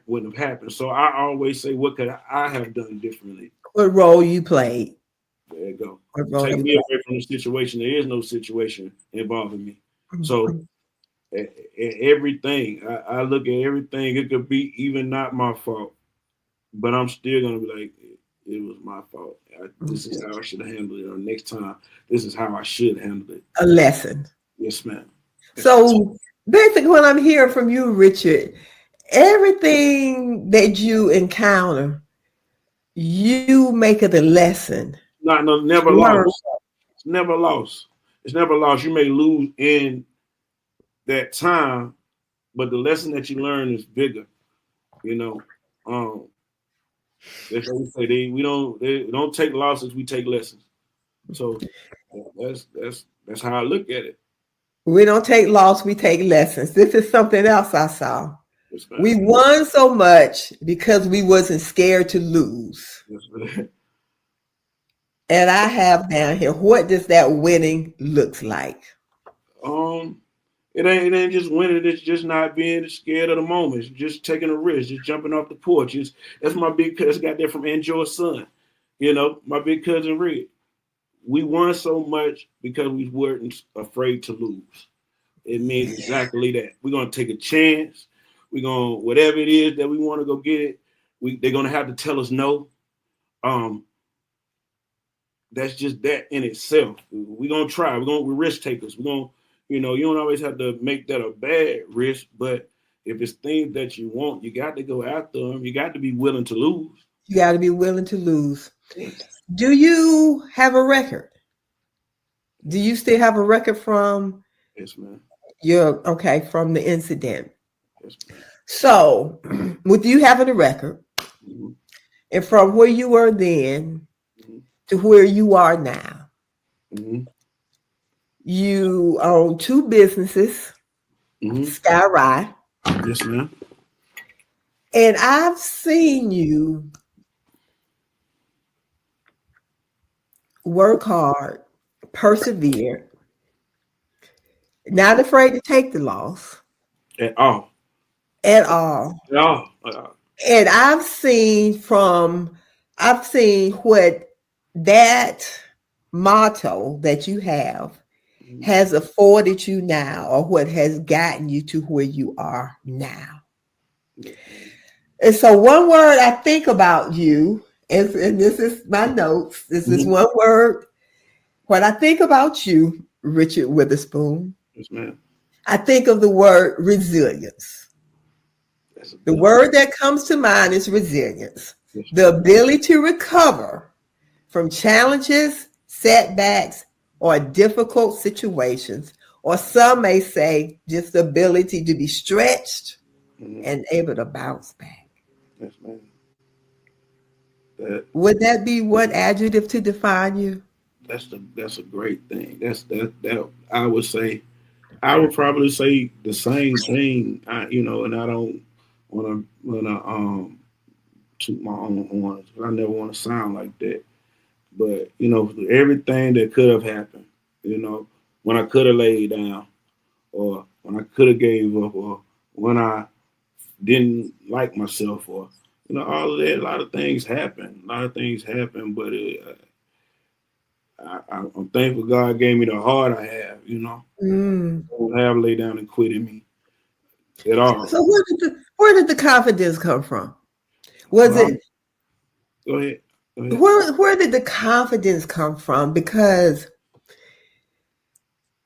wouldn't have happened. So I always say, what could I have done differently? What role you played? There you go. What role Take you me away from the situation. There is no situation involving me. So played? everything, I look at everything. It could be even not my fault, but I'm still gonna be like, it was my fault. This is how I should have handled it. Or next time, this is how I should handle it. A lesson. Yes, ma'am. Yes, ma'am. So basically, what I'm hearing from you, Richard, everything that you encounter, you make it a lesson Not no, to never learn. lost. It's never lost. It's never lost. You may lose in that time, but the lesson that you learn is bigger. You know, um, that's what we say. They don't take losses. We take lessons. So that's how I look at it. We don't take loss, we take lessons. This is something else I saw. Yes, We ma'am. won so much because we wasn't scared to lose. Yes, ma'am. And I have down here, what does that winning looks like? Um, it ain't just winning. It's just not being scared of the moment. It's just taking a risk. Just jumping off the porch. That's my big cousin. Got that from Enjoy's son. My big cousin Red. We won so much because we weren't afraid to lose. It means exactly that. We're gonna take a chance. We're gonna whatever it is that we want to go get it. They're gonna have to tell us no. Um, that's just that in itself. We're gonna try. We're risk takers. You don't always have to make that a bad risk, but if it's things that you want, you got to go after them. You got to be willing to lose. You got to be willing to lose. Yes, Do you have a record? Do you still have a record from yes, man. from the incident? Yes, man. So, with you having a record, Mm-hmm. and from where you were then Mm-hmm. to where you are now, Mm-hmm. you own two businesses, Mm-hmm. Sky Rye, Yes, ma'am. and I've seen you work hard, persevere, not afraid to take the loss At all. at all. At all. And I've seen what that motto that you have Mm-hmm. has afforded you now, or what has gotten you to where you are now. Yes, ma'am. And so, one word I think about you, and this is my notes, this is Mm-hmm. one word. When I think about you, Richard Witherspoon, Yes, ma'am. I think of the word resilience. That's a The good. word that comes to mind is resilience, Yes, the ability to recover from challenges, setbacks, or difficult situations, or some may say just the ability to be stretched mm-hmm. and able to bounce back. Yes, ma'am. That Would that be what adjective to define you? that's a great thing. That I would say. I would probably say the same thing. And I don't want to toot my own horn. I never want to sound like that. But everything that could have happened. When I could have laid down, or when I could have gave up, or when I didn't like myself, or all of that. A lot of things happen. A lot of things happen, but I'm thankful God gave me the heart I have. Mm. Don't have lay down and quit in me at all. So where did the confidence come from? Was Well, it go ahead. Go ahead. where did the confidence come from? Because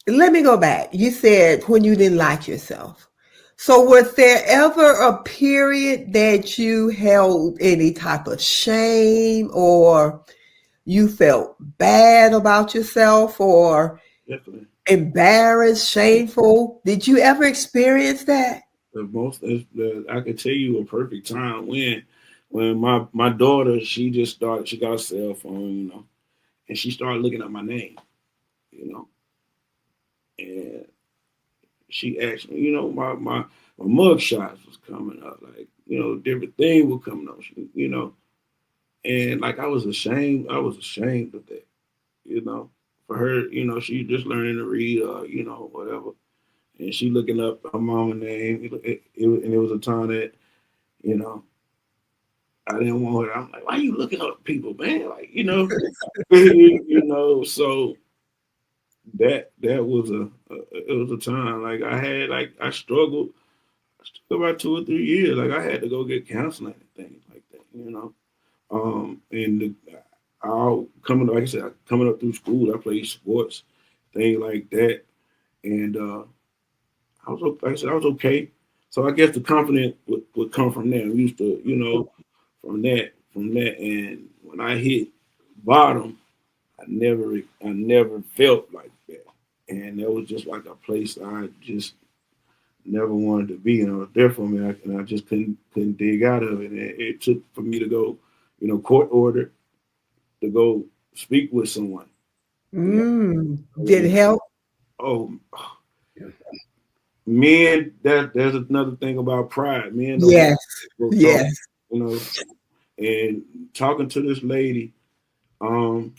let me go back. You said when you didn't like yourself. So was there ever a period that you held any type of shame, or you felt bad about yourself, or Definitely. embarrassed, shameful? Did you ever experience that? I could tell you a perfect time when my daughter, she got a cell phone, and she started looking up my name, you know, and she asked me, my mug shots was coming up, like, different things were coming up, and like I was ashamed of that, you know, for her, she just learning to read, whatever, and she looking up her mama name, and it was a time that, you know, I didn't want her. I'm like, why are you looking up people, man? Like, so that was it was a time like I struggled about 2 or 3 years. Like I had to go get counseling and things like that. And I'll coming like I said, coming up through school, I played sports, things like that, and like I said, I was okay. So I guess the confidence would come from there. I'm used to, from that, and when I hit bottom, I never felt like that, and that was just like a place I just never wanted to be, and it was there for me, and I just couldn't dig out of it. And it took for me to go, court order to go speak with someone. You Did it know, help? oh, men, there's another thing about pride. Men don't Yes. go talk, Yes. you know, and talking to this lady, um,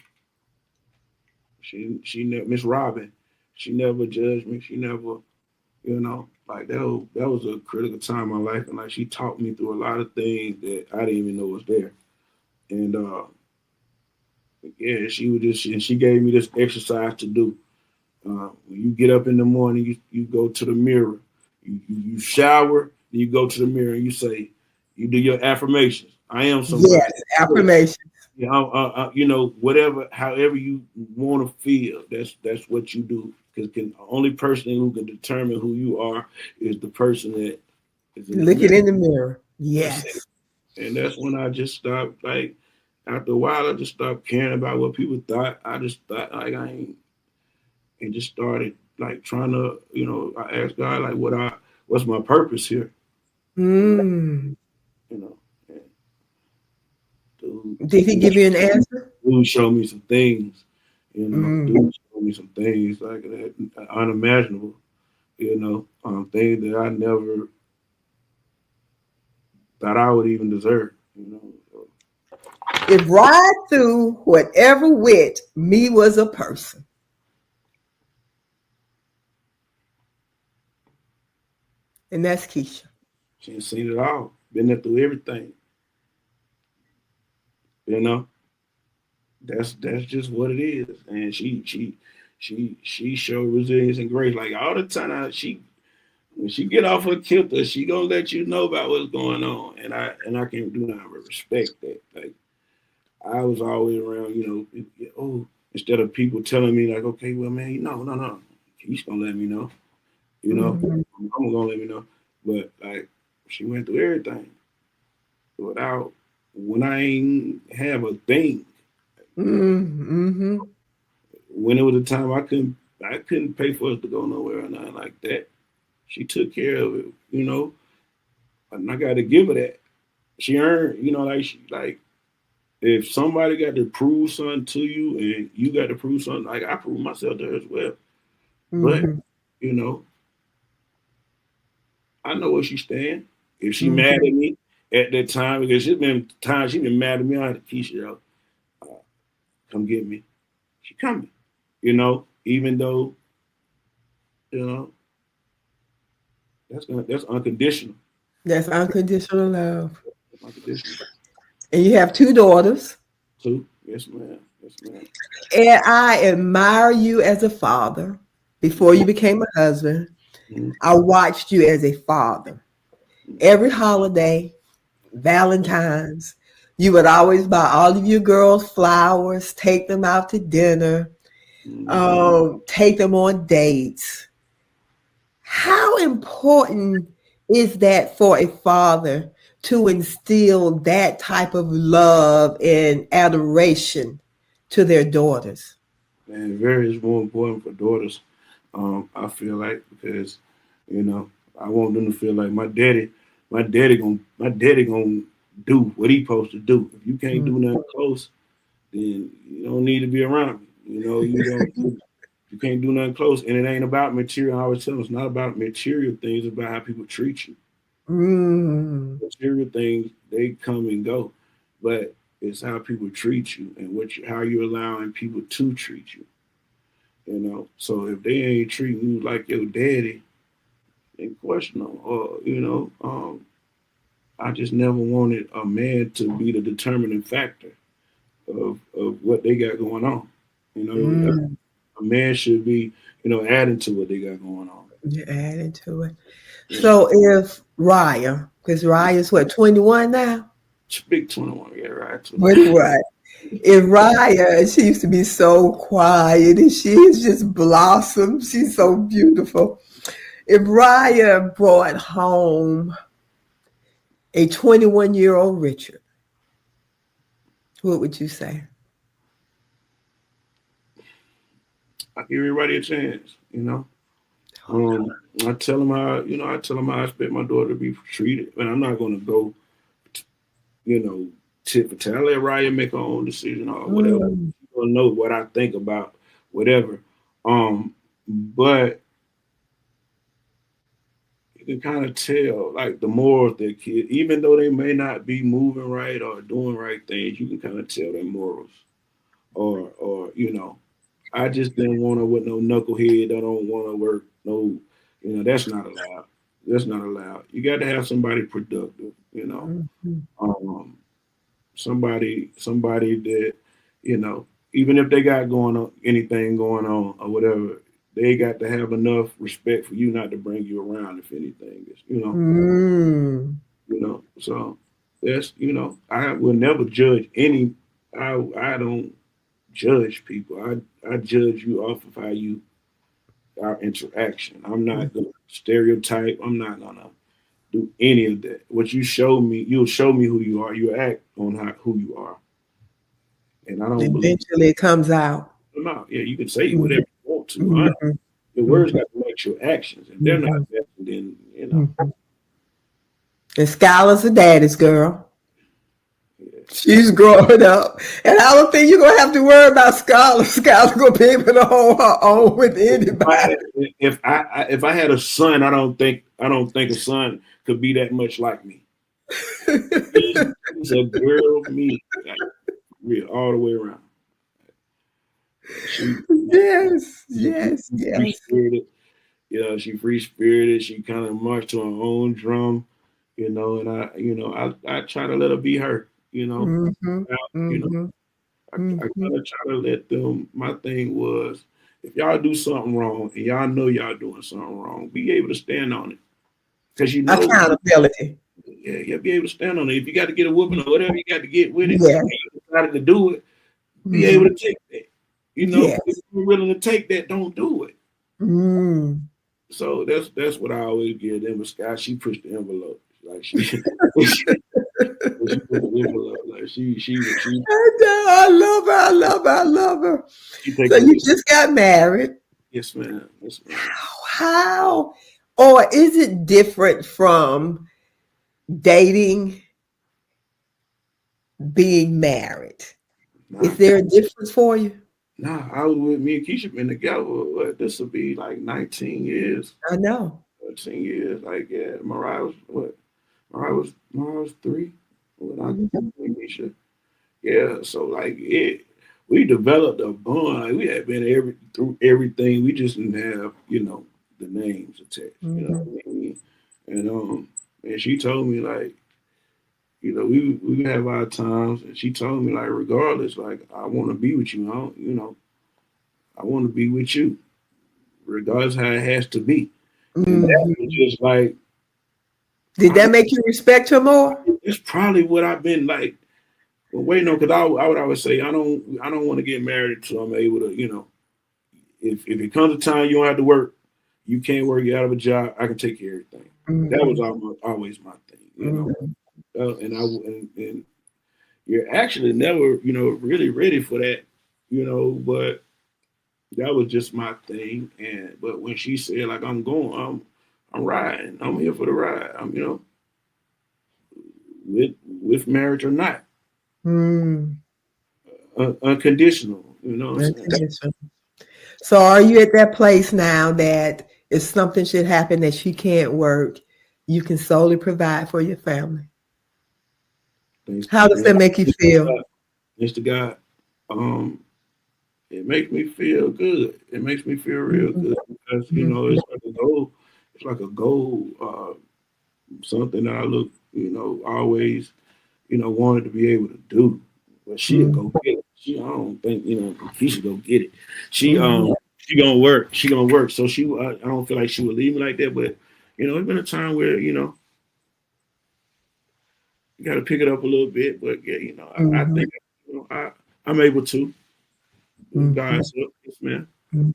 she Miss Robin, she never judged me. She never, like that was a critical time in my life, and like she taught me through a lot of things that I didn't even know was there. And yeah, she gave me this exercise to do. When you get up in the morning, you go to the mirror, you shower, and you go to the mirror and you say, you do your affirmations. I am Yes. somebody. Affirmation. Whatever, however you want to feel, that's what you do. Because the only person who can determine who you are is the person that is in the Looking mirror. in the mirror. That's it. Yes. And that's when I just stopped. Like after a while, I just stopped caring about what people thought. I just thought like I ain't, and just started like trying to, I asked God like, what's my purpose here? You know, Mm. you know. And dude, Did he give you an answer? dude showed me some things. Mm. Dude showed me some things like that, unimaginable. Things that I never thought I would even deserve. So, It right through whatever wit me was a person. And that's Keisha. she's seen it all, been there through everything. You know, that's just what it is. And she showed resilience and grace. Like all the time, she when she get off her kilter, she gonna let you know about what's going on. And I can't do nothing but respect that. Like I was always around, instead of people telling me like, okay, well, man, no, he's gonna let me know, you know, Mm-hmm. I'm gonna let me know. But like, she went through everything without when I ain't have a thing. Mm-hmm. When it was a time I couldn't pay for us to go nowhere or nothing like that. She took care of it, and I got to give her that. She earned, like if somebody got to prove something to you and you got to prove something, like I proved myself to her as well. But Mm-hmm. you know, I know where she stand. If she mad Mm-hmm. at me at that time, because she's been times she been mad at me, I had to Keisha, uh, come get me. She coming, even though you know that's unconditional. That's unconditional love. That's unconditional And you have two daughters. too. Yes, ma'am. Yes, ma'am. And I admire you as a father. Before you became a husband, Mhm. I watched you as a father. Every holiday, Valentine's, you would always buy all of your girls flowers, take them out to dinner, Mhm. take them on dates. How important is that for a father to instill that type of love and adoration to their daughters? And very is more important for daughters. I feel like because you know I want them to feel like my daddy gonna do what he supposed to do. If you can't do nothing close, then you don't need to be around me. You don't. You can't do nothing close, and it ain't about material. I always tell them it's not about material things. It's about how people treat you. Mm. Material things they come and go, but it's how people treat you and how you're allowing people to treat you. So if they ain't treating you like your daddy, then question them. Or I just never wanted a man to be the determining factor of what they got going on. You know, Mm. a man should be adding to what they got going on. You're adding to it. Yeah. So if Raya, because Raya's what, 21 now? Big 21, yeah, right. What right? If Raya, she used to be so quiet and she has just blossomed. She's so beautiful. If Raya brought home a 21-year-old Richard, what would you say? I give everybody a chance. I tell them how I expect my daughter to be treated, and I'm not going to go, you know, tit for tat. I let Ryan make her own decision or whatever. Mm. She gonna know what I think about whatever. But you can kind of tell, like the morals of the kid, even though they may not be moving right or doing right things, you can kind of tell their morals. Or I just didn't want her with no knucklehead that don't want to work. No, that's not allowed. That's not allowed. You got to have somebody productive. Mhm. Um, somebody that even if they got going on anything going on or whatever, they got to have enough respect for you not to bring you around if anything is Mm. so that's I will never judge any. I don't judge people. I judge you off of how you our interaction. I'm not gonna stereotype. I'm not gonna do any of that. What you show me, you'll show me who you are. You act on who you are, and I don't believe Eventually it comes out. them out. Yeah, you can say whatever Mhm. you want to. Mhm. Your words Mhm. got to match your actions. If they're not Mhm. matching, then Mhm. And Skylar's a daddy's girl. yeah. She's growing up. And I don't think you're gonna have to worry about Skylar. Skylar's gonna be able to hold her own with anybody. If I had a son, I don't think a son could be that much like me. He's a girl, me, like, real all the way around. Yeah, Yes, she yes, free yes. spirited. She free spirited. She kind of marched to her own drum. And I try to let her be her. Mhm. I, you know, Mhm. I Mhm. kind of try to let them. My thing was, if y'all do something wrong and y'all know y'all doing something wrong, be able to stand on it. Because Accountability. yeah, you'll be able to stand on it. If you got to get a whooping or whatever you got to get with it, Yeah. and you decided to do it, be able Mhm. to take that. If Yes. you're willing to take that, don't do it. Mm. So that's what I always give them. With Sky, she pushed the envelope. Like she pushed the envelope. Like I know. I love her. I love her. I love her. she So taking you this. just got married. Yes, ma'am. Yes, ma'am. How, or is it different from dating, being married? Nah, Is there a difference for you? nah. I was with me and Keisha been together. What, this will be like 19 years. I know. 10 years. Like, yeah, Mariah was what? Mariah was 3 when I Mhm. met Keisha. Yeah, so like we developed a bond. Like, we had been through everything. We just didn't have the names attached. You know Mhm. what I mean? And she told me like we have our times, and she told me like regardless, like I want to be with you. I want to be with you, regardless how it has to be. And that was Mhm. just like Did that make you respect her more? it's probably what I've been like. Well, wait, no, because I would always say I don't want to get married until I'm able to, if it comes a time you don't have to work, you can't work, you out of a job, I can take care of everything. That was Mhm. always my thing. Mhm. And you're actually never, really ready for that, but that was just my thing. But when she said like I'm going, I'm riding, I'm here for the ride. I'm with marriage or not. Mm. unconditional. You know what I'm saying? Unconditional. So are you at that place now that if something should happen that she can't work, you can solely provide for your family? Thanks, How does thanks, that make you feel? thanks to God. Um, it makes me feel good. It makes me feel real Mhm, good because mhm, it's like a goal. It's like a goal. Something that I look, always, wanted to be able to do. But she'll mhm, go get it. I don't think she should go get it. She mhm, um she gonna work. She gonna work. So I don't feel like she would leave me like that. But it's been a time where you got to pick it up a little bit. But yeah, I mhm, think I'm able to. mhm, God's up, yes, man. mhm.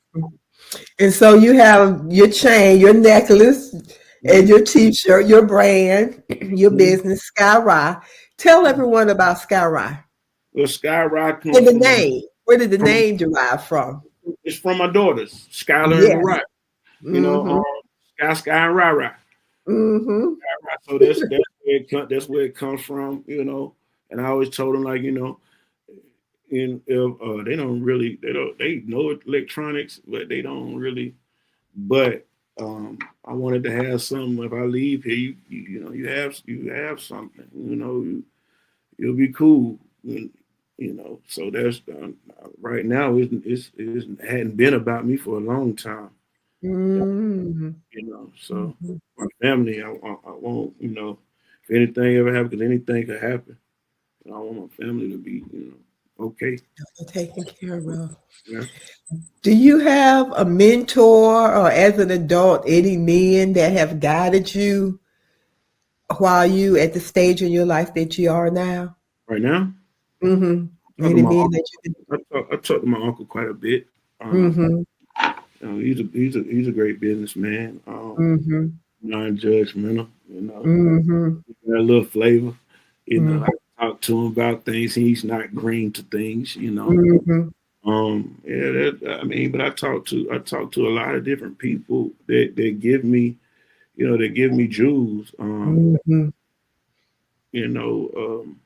And so you have your chain, your necklace, and Mm-hmm. your t-shirt, your brand, your Mm-hmm. business, Sky Rye. Tell everyone about Sky Rye. Well, Skyrock And comes the from name. Where did the from name derive from? it's from my daughters, Skylar and Yes. Mariah. You know, Mm-hmm. Sky and Rara. Mm-hmm. So that's where it comes from. And I always told them, like, and if they know electronics, but they don't really. But I wanted to have something. If I leave here, you have something. You'll be cool. So that's right now. It hadn't been about me for a long time. Mm-hmm. So my family, I won't. If anything ever happens, because anything could happen. I want my family to be, okay. Taken care of. Yeah. Do you have a mentor or as an adult, any men that have guided you while you at the stage in your life that you are now? Right now, Mm-hmm. I talk to Any my men uncle. that you I talk to my uncle quite a bit. mm-hmm. He's a great businessman. Mm-hmm. Non-judgmental. Mm-hmm. Got a little flavor. Mm-hmm. I talk to him about things. He's not green to things. Mm-hmm. Yeah. But I talk to a lot of different people that give me, that give me jewels. Mm-hmm. You know, um,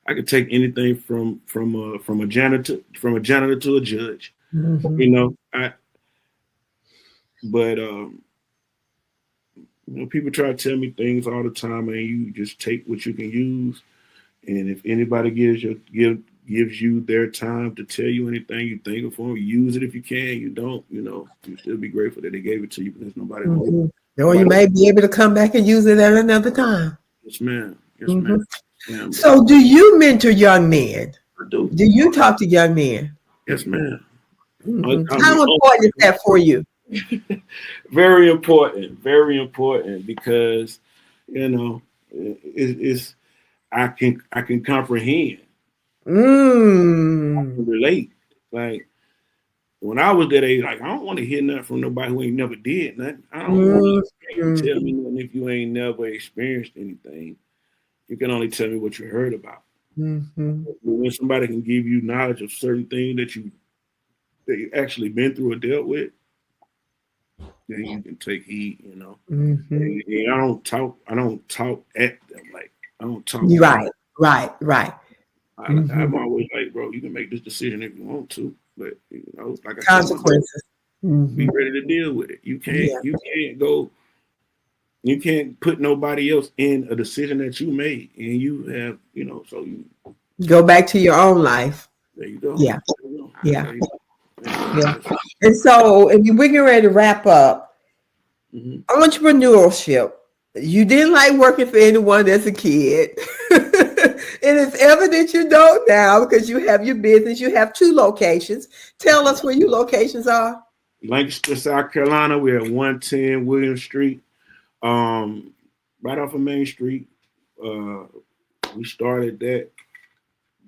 I could take anything from a janitor to a judge. Mm-hmm. You know, I but people try to tell me things all the time, and you just take what you can use. And if anybody gives you their time to tell you anything, you think of them, use it if you can. You don't, you still be grateful that they gave it to you because nobody knows. Mm-hmm. Or you Nobody. may be able to come back and use it at another time. Yes, ma'am. Yes, ma'am. Mm-hmm. Ma'am. So, do you mentor young men? I do. Do you talk to young men? Yes, ma'am. Mm-hmm. I'm How important is that for you? very important. Very important because you know it's I can comprehend. I Mm. can relate. Like when I was that age, like I don't want to hear nothing from nobody who ain't never did nothing. I don't want you to Mm-hmm. tell me nothing if you ain't never experienced anything. You can only tell me what you heard about. Mm-hmm. When somebody can give you knowledge of certain things that you actually been through or dealt with, then you can take heed. Mm-hmm. And I don't talk at them like I don't talk You're down. right, right, right. Mm-hmm. I'm always like, bro, you can make this decision if you want to, but like I tell my daughter, Consequences. be Mm-hmm. ready to deal with it. You can't Yeah. you can't go you can't put nobody else in a decision that you made and you have, so Go back to your own life. there you go. Yeah, There you go. yeah, There you go. yeah. And so, if we're getting ready to wrap up, Mm-hmm. entrepreneurship. You didn't like working for anyone as a kid. It is evident you don't now because you have your business. You have two locations. Tell us where your locations are. Lancaster, South Carolina. We're at 110 William Street, um, right off of Main Street. Uh, we started that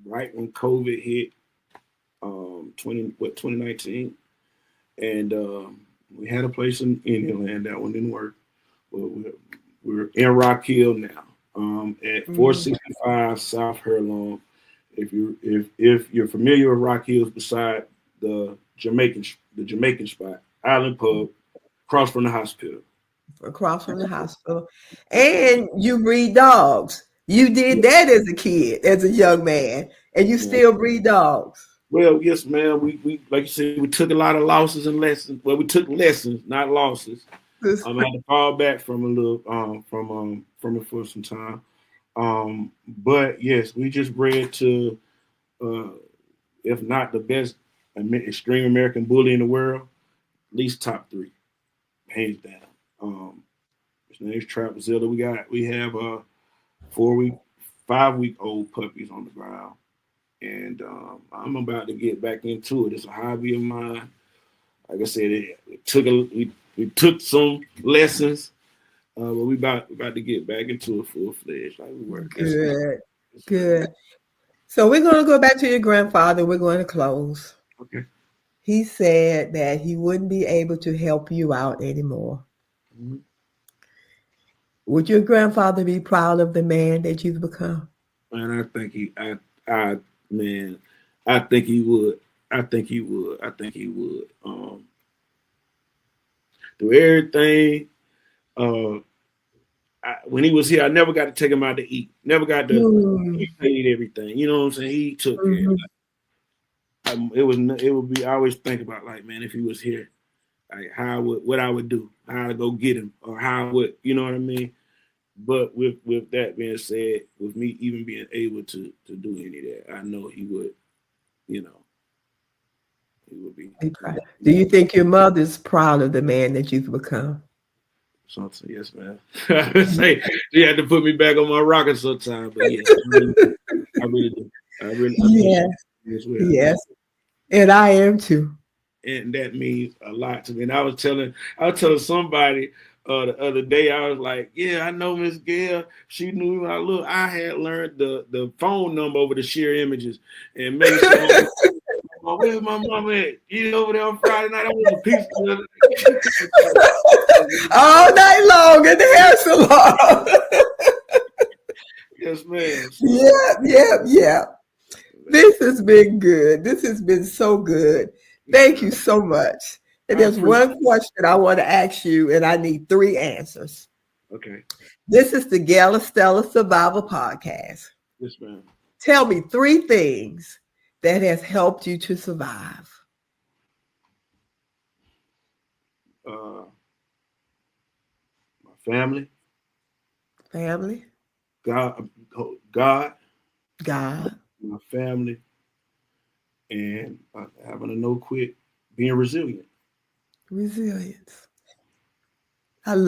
right when COVID hit, 2019, and we had a place in Indian That one didn't work. But we're in Rock Hill now, at Mm, 465 South Hurlong. If you're familiar with Rock Hills, beside the Jamaican spot, Island Pub, across from the hospital. across from the hospital. And you breed dogs. You did that as a kid, as a young man, and you Yeah. still breed dogs. Well, yes, man. We like you said, we took a lot of losses and lessons. Well, we took lessons, not losses. I had to fall back from a little from it for some time. But yes, we just bred to uh, if not the best extreme American bully in the world, at least top three, hands down. Um, his name's Trapzilla. We have 4 week, 5 week old puppies on the ground, and I'm about to get back into it. It's a hobby of mine. Like I said, we took some lessons, but we about to get back into it full fledged. Like we work. Good, It's good. So we're going to go back to your grandfather. We're going to close. okay. He said that he wouldn't be able to help you out anymore. Mhm. Would your grandfather be proud of the man that you've become? And I think I, man, I think he would. I think he would. I think he would. Through everything, uh, when he was here, I never got to take him out to eat. Never got to. Hmm. He paid everything. You know what I'm saying? He took care. Mhm. It would be. I always think about like, man, if he was here, like what I would do, how to go get him, or how I would, you know what I mean? But with that being said, with me even being able to do any of that, I know he would, you know, he would be Be proud. Do you think your mother's proud of the man that you've become? something. Yes, man. I would say she had to put me back on my rocker sometime, but yes, I really do. I think Yes, as well. yes. And I am too. And that means a lot to me. And I was telling somebody the other day, I was like, yeah, I know Miss Gail. She knew me when I had learned the phone number over the sheer images and make sure. Where's my mom at? You over there on Friday night? I want some pizza. All night long in the hair salon. Yes, ma'am. So, Yeah, yeah, yeah. This has been good. This has been so good. yes, Thank ma'am. you so much. And I there's appreciate one question I want to ask you, and I need three answers. it. Okay. This is the Gail Estella Survival Podcast. Yes, ma'am. Tell me three things that has helped you to survive. Uh, my family, Family, God, God, God, my family, and having a no quit, being resilient. resilience. I love